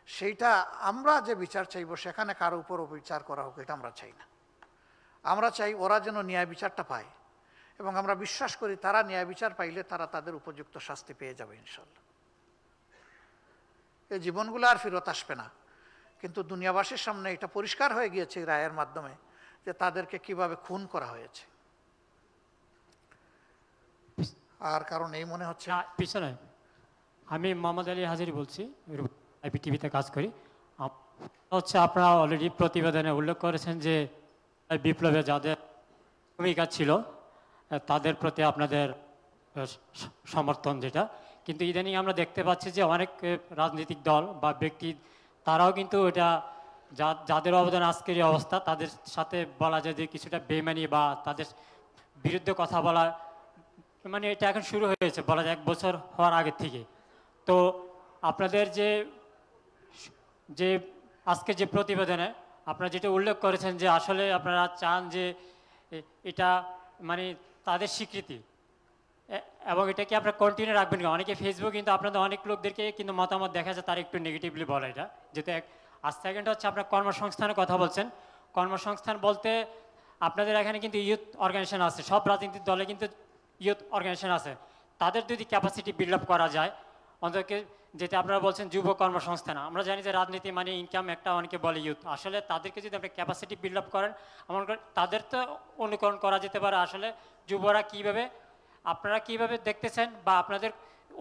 সেইটা আমরা যে বিচার চাইব সেখানে কারো উপর অবিচার করা হোক, এটা আমরা চাই না। আমরা চাই ওরা যেন ন্যায় বিচারটা পায়, এবং আমরা বিশ্বাস করি তারা ন্যায় বিচার পাইলে তারা তাদের উপযুক্ত শাস্তি পেয়ে যাবে ইনশাল্লাহ। এই জীবনগুলো আর ফেরত আসবে না, কিন্তু দুনিয়াবাসীর সামনে এটা পরিষ্কার হয়ে গিয়েছে এই রায়ের মাধ্যমে যে তাদেরকে কিভাবে খুন করা হয়েছে। আর কারণ এই মনে হচ্ছে পিছনে আমি মোহাম্মদ আলী হাজিরি বলছি, আইপিটিভিতে কাজ করি। হচ্ছে আপনারা অলরেডি প্রতিবেদনে উল্লেখ করেছেন যে বিপ্লবে যাদের ভূমিকা ছিল তাদের প্রতি আপনাদের সমর্থন, যেটা কিন্তু ইদানিং আমরা দেখতে পাচ্ছি যে অনেক রাজনৈতিক দল বা ব্যক্তি তারাও কিন্তু এটা যাদের অবদান আজকের এই অবস্থা, তাদের সাথে বলা যায় যে কিছুটা বেইমানি বা তাদের বিরুদ্ধে কথা বলা, মানে এটা এখন শুরু হয়েছে বলা যায় 1 বছর হওয়ার আগে থেকে। তো আপনাদের যে আজকে যে প্রতিবেদনে আপনারা যেটা উল্লেখ করেছেন যে আসলে আপনারা চান যে এটা মানে তাদের স্বীকৃতি, এবং এটা কি আপনারা কন্টিনিউ রাখবেন? অনেকে ফেসবুক কিন্তু আপনাদের অনেক লোকদেরকে কিন্তু মতামত দেখা যায় তারা একটু নেগেটিভলি বলে এটা, যেহেতু আর সেকেন্ড হচ্ছে আপনার কর্মসংস্থানের কথা বলছেন। কর্মসংস্থান বলতে আপনাদের এখানে কিন্তু ইউথ অর্গানাইজেশন আছে, সব রাজনৈতিক দলে কিন্তু ইউথ অর্গানাইজেশন আছে। তাদের যদি ক্যাপাসিটি বিল্ড আপ করা যায়, অন্তত যেটা আপনারা বলছেন যুব কর্মসংস্থান, আমরা জানি যে রাজনীতি মানে ইনকাম একটা, অনেকে বলে ইউথ, আসলে তাদেরকে যদি আপনি ক্যাপাসিটি বিল্ড আপ করেন, আমার তাদের তো অনুকরণ করা যেতে পারে। আসলে যুবরা কীভাবে, আপনারা কিভাবে দেখতেছেন বা আপনাদের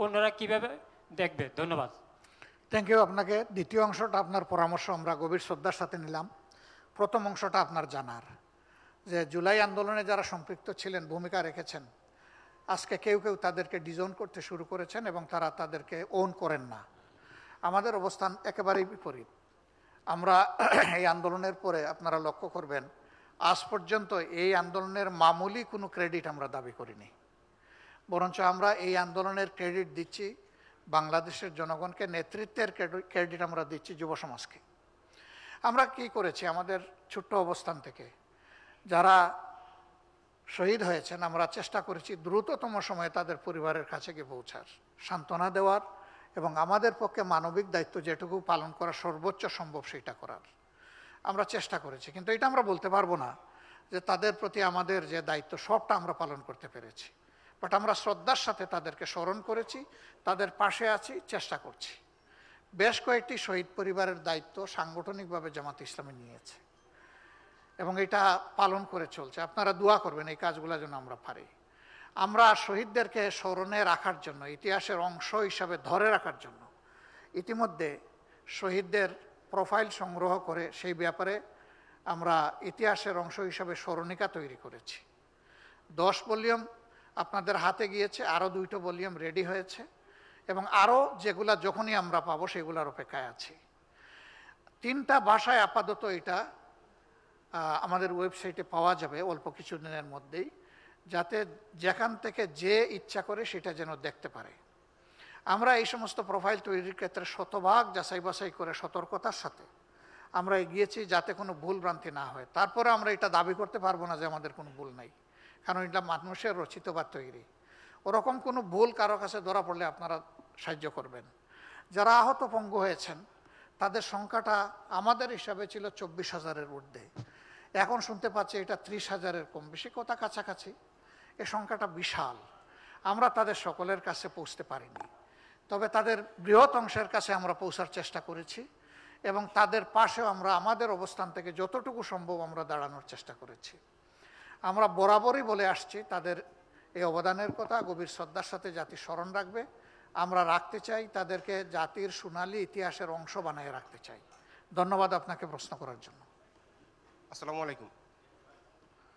অন্যরা কিভাবে দেখবে? ধন্যবাদ। থ্যাংক ইউ আপনাকে। দ্বিতীয় অংশটা আপনার পরামর্শ আমরা গভীর শ্রদ্ধার সাথে নিলাম। প্রথম অংশটা আপনার জানার যে জুলাই আন্দোলনে যারা সম্পৃক্ত ছিলেন, ভূমিকা রেখেছেন, আজকে কেউ তাদেরকে ডিজোন করতে শুরু করেছেন এবং তারা তাদেরকে ওন করেন না। আমাদের অবস্থান একেবারেই বিপরীত। আমরা এই আন্দোলনের পরে আপনারা লক্ষ্য করবেন আজ পর্যন্ত এই আন্দোলনের মামুলি কোনো ক্রেডিট আমরা দাবি করিনি, বরঞ্চ আমরা এই আন্দোলনের ক্রেডিট দিচ্ছি বাংলাদেশের জনগণকে, নেতৃত্বের ক্রেডিট আমরা দিচ্ছি যুব সমাজকে। আমরা কি করেছি, আমাদের ছোট্ট অবস্থান থেকে যারা শহীদ হয়েছেন আমরা চেষ্টা করেছি দ্রুততম সময়ে তাদের পরিবারের কাছে গিয়ে পৌঁছার, সান্ত্বনা দেওয়ার এবং আমাদের পক্ষে মানবিক দায়িত্ব যেটুকু পালন করা সর্বোচ্চ সম্ভব সেটা করার আমরা চেষ্টা করেছি। কিন্তু এটা আমরা বলতে পারবো না যে তাদের প্রতি আমাদের যে দায়িত্ব সবটা আমরা পালন করতে পেরেছি, বাট আমরা শ্রদ্ধার সাথে তাদেরকে স্মরণ করেছি, তাদের পাশে আছি, চেষ্টা করছি। বেশ কয়েকটি শহীদ পরিবারের দায়িত্ব সাংগঠনিকভাবে জামাত ইসলামী নিয়েছে এবং এটা পালন করে চলছে। আপনারা দোয়া করবেন এই কাজগুলো যেন আমরা পারি। আমরা শহীদদেরকে স্মরণে রাখার জন্য, ইতিহাসের অংশ হিসাবে ধরে রাখার জন্য ইতিমধ্যে শহীদদের প্রোফাইল সংগ্রহ করে সেই ব্যাপারে আমরা ইতিহাসের অংশ হিসাবে স্মরণিকা তৈরি করেছি। 10 ভলিউম আপনাদের হাতে গিয়েছে, আরও 2টো ভলিউম রেডি হয়েছে এবং আরও যেগুলা যখনই আমরা পাবো সেগুলোর অপেক্ষায় আছি। 3টা ভাষায় আপাতত এটা আমাদের ওয়েবসাইটে পাওয়া যাবে অল্প কিছু দিনের মধ্যেই, যাতে যেখান থেকে যে ইচ্ছা করে সেটা যেন দেখতে পারে। আমরা এই সমস্ত প্রোফাইল তৈরির ক্ষেত্রে শতভাগ যাচাই বাছাই করে সতর্কতার সাথে আমরা এগিয়েছি, যাতে কোনো ভুল ভ্রান্তি না হয়। তারপরে আমরা এটা দাবি করতে পারবো না যে আমাদের কোনো ভুল নাই, কারণ এটা মানুষের রচিত বা তৈরি। ওরকম কোনো ভুল কারো কাছে ধরা পড়লে আপনারা সাহায্য করবেন। যারা আহত পঙ্গু হয়েছেন তাদের সংখ্যাটা আমাদের হিসাবে ছিল 24,000-এর ঊর্ধ্বে, এখন শুনতে পাচ্ছি এটা 30,000-এর কম বেশি, কথা কাছাকাছি। এ সংখ্যাটা বিশাল। আমরা তাদের সকলের কাছে পৌঁছতে পারিনি, তবে তাদের বৃহৎ অংশের কাছে আমরা পৌঁছার চেষ্টা করেছি এবং তাদের পাশেও আমরা আমাদের অবস্থান থেকে যতটুকু সম্ভব আমরা দাঁড়ানোর চেষ্টা করেছি। আমরা বরাবরই বলে আসছি তাদের এই অবদানের কথা গভীর শ্রদ্ধার সাথে জাতি স্মরণ রাখবে। আমরা রাখতে চাই, তাদেরকে জাতির সোনালী ইতিহাসের অংশ বানিয়ে রাখতে চাই। ধন্যবাদ আপনাকে প্রশ্ন করার জন্য। আসসালামু আলাইকুম,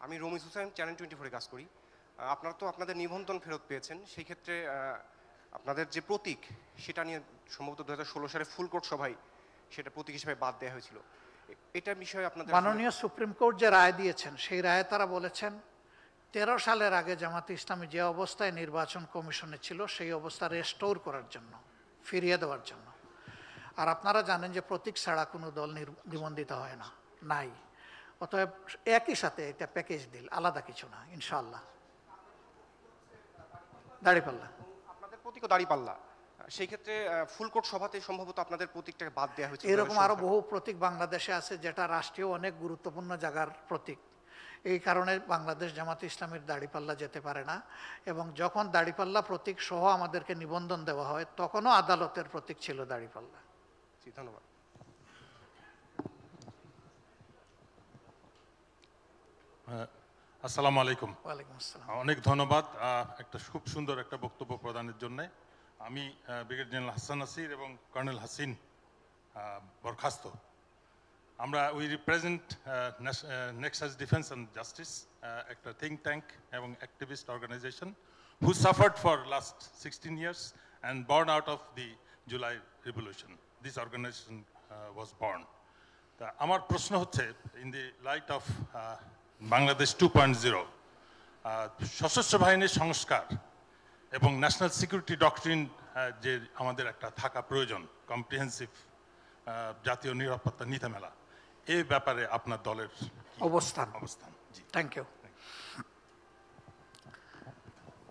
আমি রমিজ হুসাইন, চ্যানেল 24-এ কাজ করি। আপনারা তো আপনাদের নিবন্ধন ফেরত পেয়েছেন, সেই ক্ষেত্রে আপনাদের যে প্রতীক সেটা নিয়ে সম্ভবত 2016 সালে ফুলকোট সভায় সেটা প্রতীক হিসেবে বাদ দেওয়া হয়েছিল। এটার বিষয়ে আপনাদের মাননীয় সুপ্রিম কোর্ট যে রায় দিয়েছেন সেই রায়ে তারা বলেছেন 13 সালের আগে জামাতে ইসলামী যে অবস্থায় নির্বাচন কমিশনে ছিল সেই অবস্থা রেস্টোর করার জন্য, ফিরিয়ে দেওয়ার জন্য। আর আপনারা জানেন যে প্রতীক ছাড়া কোনো দল নিবন্ধিত হয় না, নাই। অতএব একই সাথে এটা প্যাকেজ ডিল, আলাদা কিছু না। ইনশাআল্লাহ দাঁড়িপাল্লা, আপনাদের প্রতীকও দাঁড়িপাল্লা, সেই ক্ষেত্রে ফুলকোট সভাতে সম্ভবত আপনাদের প্রতীকটাকে বাদ দেওয়া হয়েছে। এরকম আরো বহু প্রতীক বাংলাদেশে আছে যেটা রাষ্ট্রীয় অনেক গুরুত্বপূর্ণ জায়গার প্রতীক। এই কারণে বাংলাদেশ জামাতে ইসলামীর দাঁড়িপাল্লা যেতে পারে না, এবং যখন দাঁড়িপাল্লা প্রতীক সহ আমাদেরকে নিবন্ধন দেওয়া হয় তখনও আদালতের প্রতীক ছিল দাঁড়িপাল্লা। জি, ধন্যবাদ। আসসালামু আলাইকুম। ওয়ালাইকুম আসসালাম। অনেক ধন্যবাদ একটা খুব সুন্দর একটা বক্তব্য প্রদানের জন্য। আমি ব্রিগেডিয়ার জেনারেল হাসান নাসির এবং কর্নেল হাসিন বরখাস্ত। আমরা we represent nexus defence and justice, একটা থিঙ্ক ট্যাঙ্ক এবং activist organisation who suffered for last 16 years and born out of the July Revolution. This organization was born. তা আমার প্রশ্ন হচ্ছে, in the light off Bangladesh 2.0, সশস্ত্র বাহিনীর সংস্কার এবং ন্যাশনাল সিকিউরিটি ডক্ট্রিন যে আমাদের একটা থাকা প্রয়োজন, কম্প্রিহেন্সিভ জাতীয় নিরাপত্তা নীতিমালা, এই ব্যাপারে আপনার দলের অবস্থান। জি, থ্যাংক ইউ।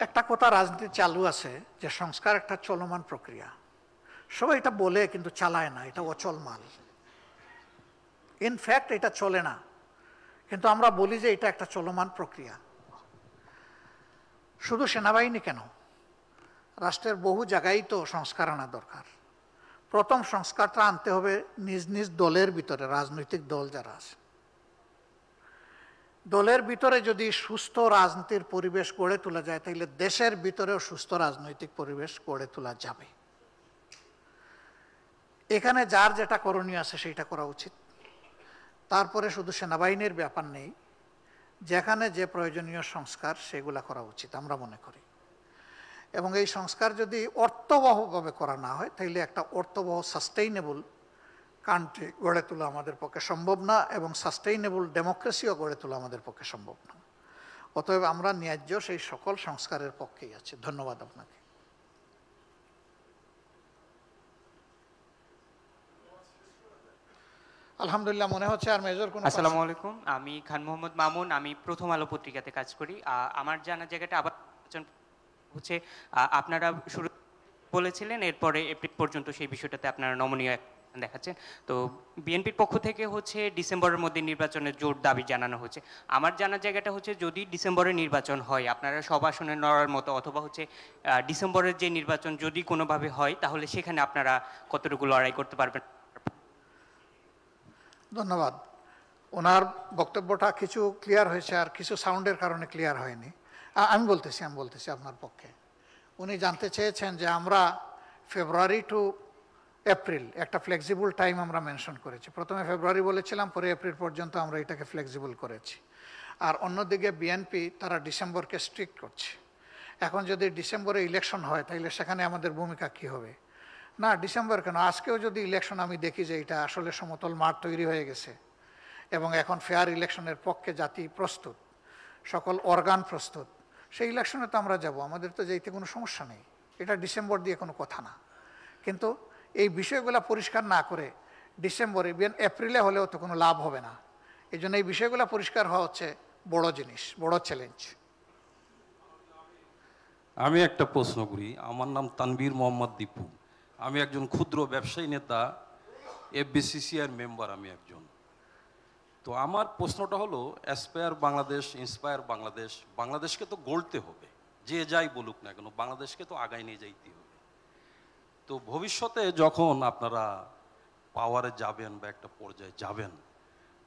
একটা কথা রাজনীতি চালু আছে যে সংস্কার একটা চলমান প্রক্রিয়া। সবাই এটা বলে কিন্তু চালায় না, এটা অচল মাল। ইনফ্যাক্ট এটা চলে না, কিন্তু আমরা বলি যে এটা একটা চলমান প্রক্রিয়া। শুধু সেনাবাহিনী কেন, রাষ্ট্রের বহু জায়গায় তো সংস্কার আনা দরকার। প্রথম সংস্কারটা আনতে হবে নিজ নিজ দলের ভিতরে, রাজনৈতিক দল যারা আছে দলের ভিতরে যদি সুস্থ রাজনীতির পরিবেশ গড়ে তোলা যায় তাহলে দেশের ভিতরেও সুস্থ রাজনৈতিক পরিবেশ গড়ে তোলা যাবে। এখানে যার যেটা করণীয় আছে সেইটা করা উচিত। তারপরে শুধু সেনাবাহিনীর ব্যাপার নেই, যেখানে যে প্রয়োজনীয় সংস্কার সেগুলা করা উচিত আমরা মনে করি। এবং এই সংস্কার যদি অর্থবহভাবে করা না হয় তাহলে একটা অর্থবহ সাস্টেইনেবল কান্ট্রি গড়ে তোলা আমাদের পক্ষে সম্ভব না, এবং সাস্টেইনেবল ডেমোক্রেসিও গড়ে তোলা আমাদের পক্ষে সম্ভব না। অতএব আমরা ন্যায্য সেই সকল সংস্কারের পক্ষেই আছি। ধন্যবাদ আপনাকে। আলহামদুলিল্লাহ, মনে হচ্ছে আর মেজর কোনো। আসসালামু আলাইকুম, আমি খান মোহাম্মদ মামুন, আমি প্রথম আলো পত্রিকাতে কাজ করি। আমার জানা জায়গাটা আবার হচ্ছে, আপনারা শুরু বলেছিলেন এরপরে এপ্রিল পর্যন্ত সেই বিষয়টাতে আপনারা নমনীয় দেখাচ্ছেন। তো বিএনপির পক্ষ থেকে হচ্ছে ডিসেম্বরের মধ্যে নির্বাচনের জোর দাবি জানানো হচ্ছে। আমার জানার জায়গাটা হচ্ছে যদি ডিসেম্বরে নির্বাচন হয় আপনারা সব আসনে লড়ার মতো, অথবা হচ্ছে ডিসেম্বরের যে নির্বাচন যদি কোনোভাবে হয় তাহলে সেখানে আপনারা কতটুকু লড়াই করতে পারবেন? ধন্যবাদ। ওনার বক্তব্যটা কিছু ক্লিয়ার হয়েছে আর কিছু সাউন্ডের কারণে ক্লিয়ার হয়নি। আমি বলতেছি আপনার পক্ষে। উনি জানতে চেয়েছেন যে আমরা ফেব্রুয়ারি টু এপ্রিল, একটা ফ্লেক্সিবল টাইম আমরা মেনশন করেছি। প্রথমে ফেব্রুয়ারি বলেছিলাম, পরে এপ্রিল পর্যন্ত আমরা এটাকে ফ্লেক্সিবল করেছি। আর অন্যদিকে বিএনপি তারা ডিসেম্বরকে স্ট্রিক্ট করছে। এখন যদি ডিসেম্বরে ইলেকশন হয় তাহলে সেখানে আমাদের ভূমিকা কি হবে? না, ডিসেম্বর কেন, আজকেও যদি ইলেকশন আমি দেখি যে এটা আসলে সমতল মাঠ তৈরি হয়ে গেছে এবং এখন ফেয়ার ইলেকশনের পক্ষে জাতি প্রস্তুত, সকল অর্গান প্রস্তুত, সেই ইলেকশনে তো আমরা যাব, আমাদের তো যেতে কোনো সমস্যা নেই। এটা ডিসেম্বর দিয়ে কোনো কথা না। কিন্তু এই বিষয়গুলো পরিষ্কার না করে ডিসেম্বরে এপ্রিলে হলেও তো কোনো লাভ হবে না। এই জন্য এই বিষয়গুলো পরিষ্কার হওয়া হচ্ছে বড় জিনিস, বড় চ্যালেঞ্জ। আমি একটা প্রশ্ন করি। আমার নাম তানভীর মোহাম্মদ দীপু। আমি একজন ক্ষুদ্র ব্যবসায়ী নেতা, এফবিসিসিআর মেম্বার আমি একজন। তো আমার প্রশ্নটা হলো, অ্যাসপায়ার বাংলাদেশ, ইন্সপায়ার বাংলাদেশ, বাংলাদেশকে তো গড়তে হবে, যে যাই বলুক না কেন বাংলাদেশকে তো আগায় নিয়ে যাইতে হবে। তো ভবিষ্যতে যখন আপনারা পাওয়ারে যাবেন বা একটা পর্যায়ে যাবেন,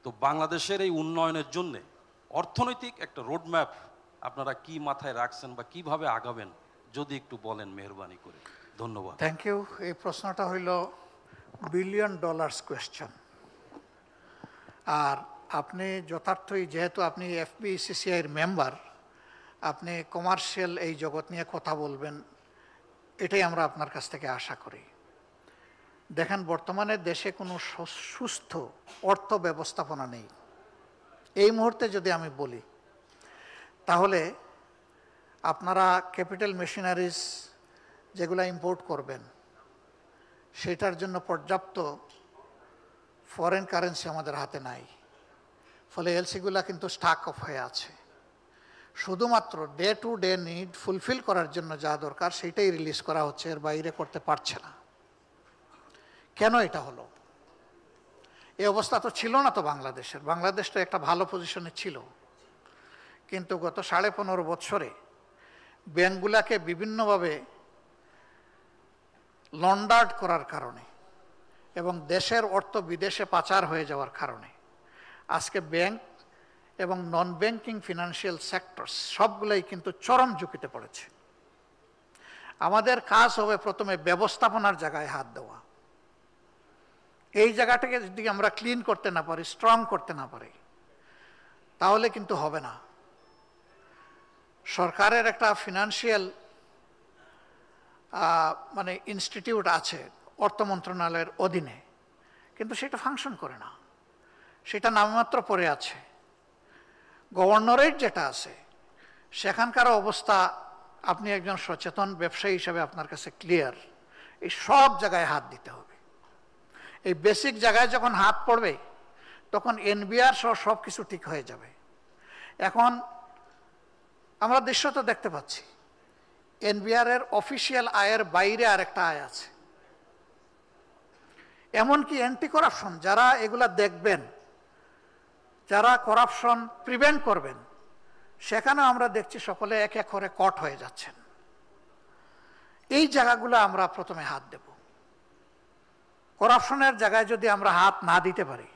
তো বাংলাদেশের এই উন্নয়নের জন্যে অর্থনৈতিক একটা রোডম্যাপ আপনারা কি মাথায় রাখছেন বা কিভাবে আগাবেন যদি একটু বলেন মেহরবানি করে। ধন্যবাদ। Thank you. এই প্রশ্নটা হইল $1 বিলিয়ন কোয়েশ্চন। আর আপনি যথার্থই, যেহেতু আপনি এফবিসিসিআইয়ের মেম্বার, আপনি কমার্শিয়াল এই জগৎ নিয়ে কথা বলবেন, এটাই আমরা আপনার কাছ থেকে আশা করি। দেখেন, বর্তমানে দেশে কোনো সুস্থ অর্থ ব্যবস্থাপনা নেই। এই মুহূর্তে যদি আমি বলি, তাহলে আপনারা ক্যাপিটাল মেশিনারিজ যেগুলো ইম্পোর্ট করবেন, সেটার জন্য পর্যাপ্ত ফরেন কারেন্সি আমাদের হাতে নাই। ফলে এলসিগুলা কিন্তু স্টাক অফ হয়ে আছে। শুধুমাত্র day to day need fulfil করার জন্য যা দরকার সেইটাই রিলিজ করা হচ্ছে, এর বাইরে করতে পারছে না। কেন এটা হলো? এই অবস্থা তো ছিল না তো বাংলাদেশের। বাংলাদেশ তো একটা ভালো পজিশনে ছিল, কিন্তু গত 15.5 বছরে ব্যাংকগুলাকে বিভিন্নভাবে লন্ডার্ড করার কারণে এবং দেশের অর্থ বিদেশে পাচার হয়ে যাওয়ার কারণে আজকে ব্যাংক এবং নন ব্যাংকিং ফিনান্সিয়াল সেক্টরস সবগুলাই কিন্তু চরম ঝুঁকিতে পড়েছে। আমাদের কাজ হবে প্রথমে ব্যবস্থাপনার জায়গায় হাত দেওয়া। এই জায়গাটাকে যদি আমরা ক্লিন করতে না পারি, স্ট্রং করতে না পারি, তাহলে কিন্তু হবে না। সরকারের একটা ফিনান্সিয়াল ইনস্টিটিউট আছে অর্থ মন্ত্রণালয়ের অধীনে, কিন্তু সেটা ফাংশন করে না, সেটা নামমাত্র পড়ে আছে। গভর্নরেট যেটা আছে সেখানকার অবস্থা, আপনি একজন সচেতন ব্যবসায়ী হিসাবে আপনার কাছে ক্লিয়ার, এই সব জায়গায় হাত দিতে হবে। এই বেসিক জায়গায় যখন হাত পড়বে তখন এনবিআর সহ সব কিছু ঠিক হয়ে যাবে। এখন আমরা দৃশ্য তো দেখতে পাচ্ছি, এনবিআর এর অফিসিয়াল আয়ের বাইরে আরেকটা আয় আছে। এমনকি অ্যান্টি করাপশন যারা এগুলা দেখবেন, যারা করাপশন প্রিভেন্ট করবেন, সেখানেও আমরা দেখছি সকলে এক এক করে কট হয়ে যাচ্ছেন। এই জায়গাগুলো আমরা প্রথমে হাত দেব। করাপশনের জায়গায় যদি আমরা হাত না দিতে পারি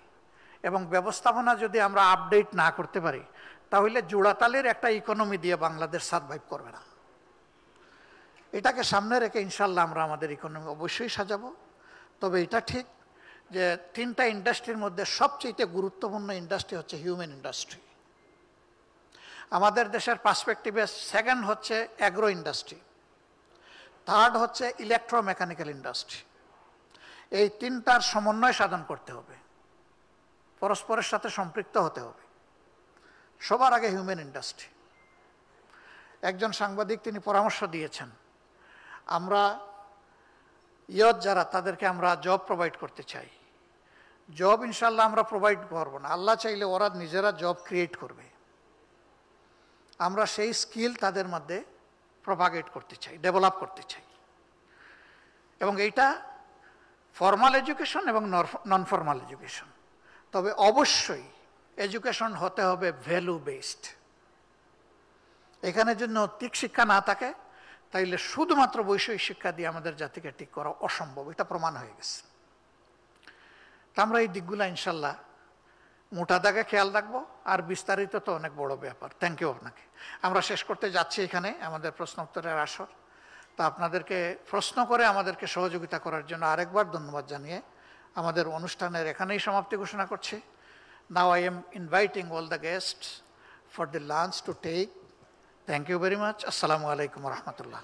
এবং ব্যবস্থাপনা যদি আমরা আপডেট না করতে পারি, তাহলে জোড়াতালের একটা ইকোনমি দিয়ে বাংলাদেশ সার্ভাইভ করবে না। এটাকে সামনে রেখে ইনশাল্লাহ আমরা আমাদের ইকোনমি অবশ্যই সাজাবো। তবে এটা ঠিক যে 3টা ইন্ডাস্ট্রির মধ্যে সবচেয়ে গুরুত্বপূর্ণ ইন্ডাস্ট্রি হচ্ছে হিউম্যান ইন্ডাস্ট্রি। আমাদের দেশের পার্সপেক্টিভে সেকেন্ড হচ্ছে অ্যাগ্রো ইন্ডাস্ট্রি, থার্ড হচ্ছে ইলেকট্রোমেকানিক্যাল ইন্ডাস্ট্রি। এই 3টার সমন্বয় সাধন করতে হবে, পরস্পরের সাথে সম্পৃক্ত হতে হবে। সবার আগে হিউম্যান ইন্ডাস্ট্রি। একজন সাংবাদিক তিনি পরামর্শ দিয়েছেন, আমরা ইয়ত যারা তাদেরকে আমরা জব প্রোভাইড করতে চাই। জব ইনশাল্লাহ আমরা প্রোভাইড করবো না, আল্লাহ চাইলে ওরা নিজেরা জব ক্রিয়েট করবে। আমরা সেই স্কিল তাদের মধ্যে প্রপাগেট করতে চাই, ডেভেলপ করতে চাই। এবং এইটা ফর্মাল এডুকেশন এবং নন ফর্মাল এডুকেশন। তবে অবশ্যই এডুকেশন হতে হবে ভ্যালু বেসড। এখানে যদি নৈতিক শিক্ষা না থাকে তাইলে শুধুমাত্র বৈষয়িক শিক্ষা দিয়ে আমাদের জাতিকে ঠিক করা অসম্ভব, এটা প্রমাণ হয়ে গেছে। তা আমরা এই দিকগুলো ইনশাল্লাহ মোটা দাগে খেয়াল রাখবো। আর বিস্তারিত তো অনেক বড় ব্যাপার। থ্যাংক ইউ আপনাকে। আমরা শেষ করতে যাচ্ছি এখানে আমাদের প্রশ্ন উত্তরের আসর। তা আপনাদেরকে প্রশ্ন করে আমাদেরকে সহযোগিতা করার জন্য আরেকবার ধন্যবাদ জানিয়ে আমাদের অনুষ্ঠানের এখানেই সমাপ্তি ঘোষণা করছি। Now I am inviting all the guests for the lunch to take. Thank you very much. Assalamu alaikum wa rahmatullah.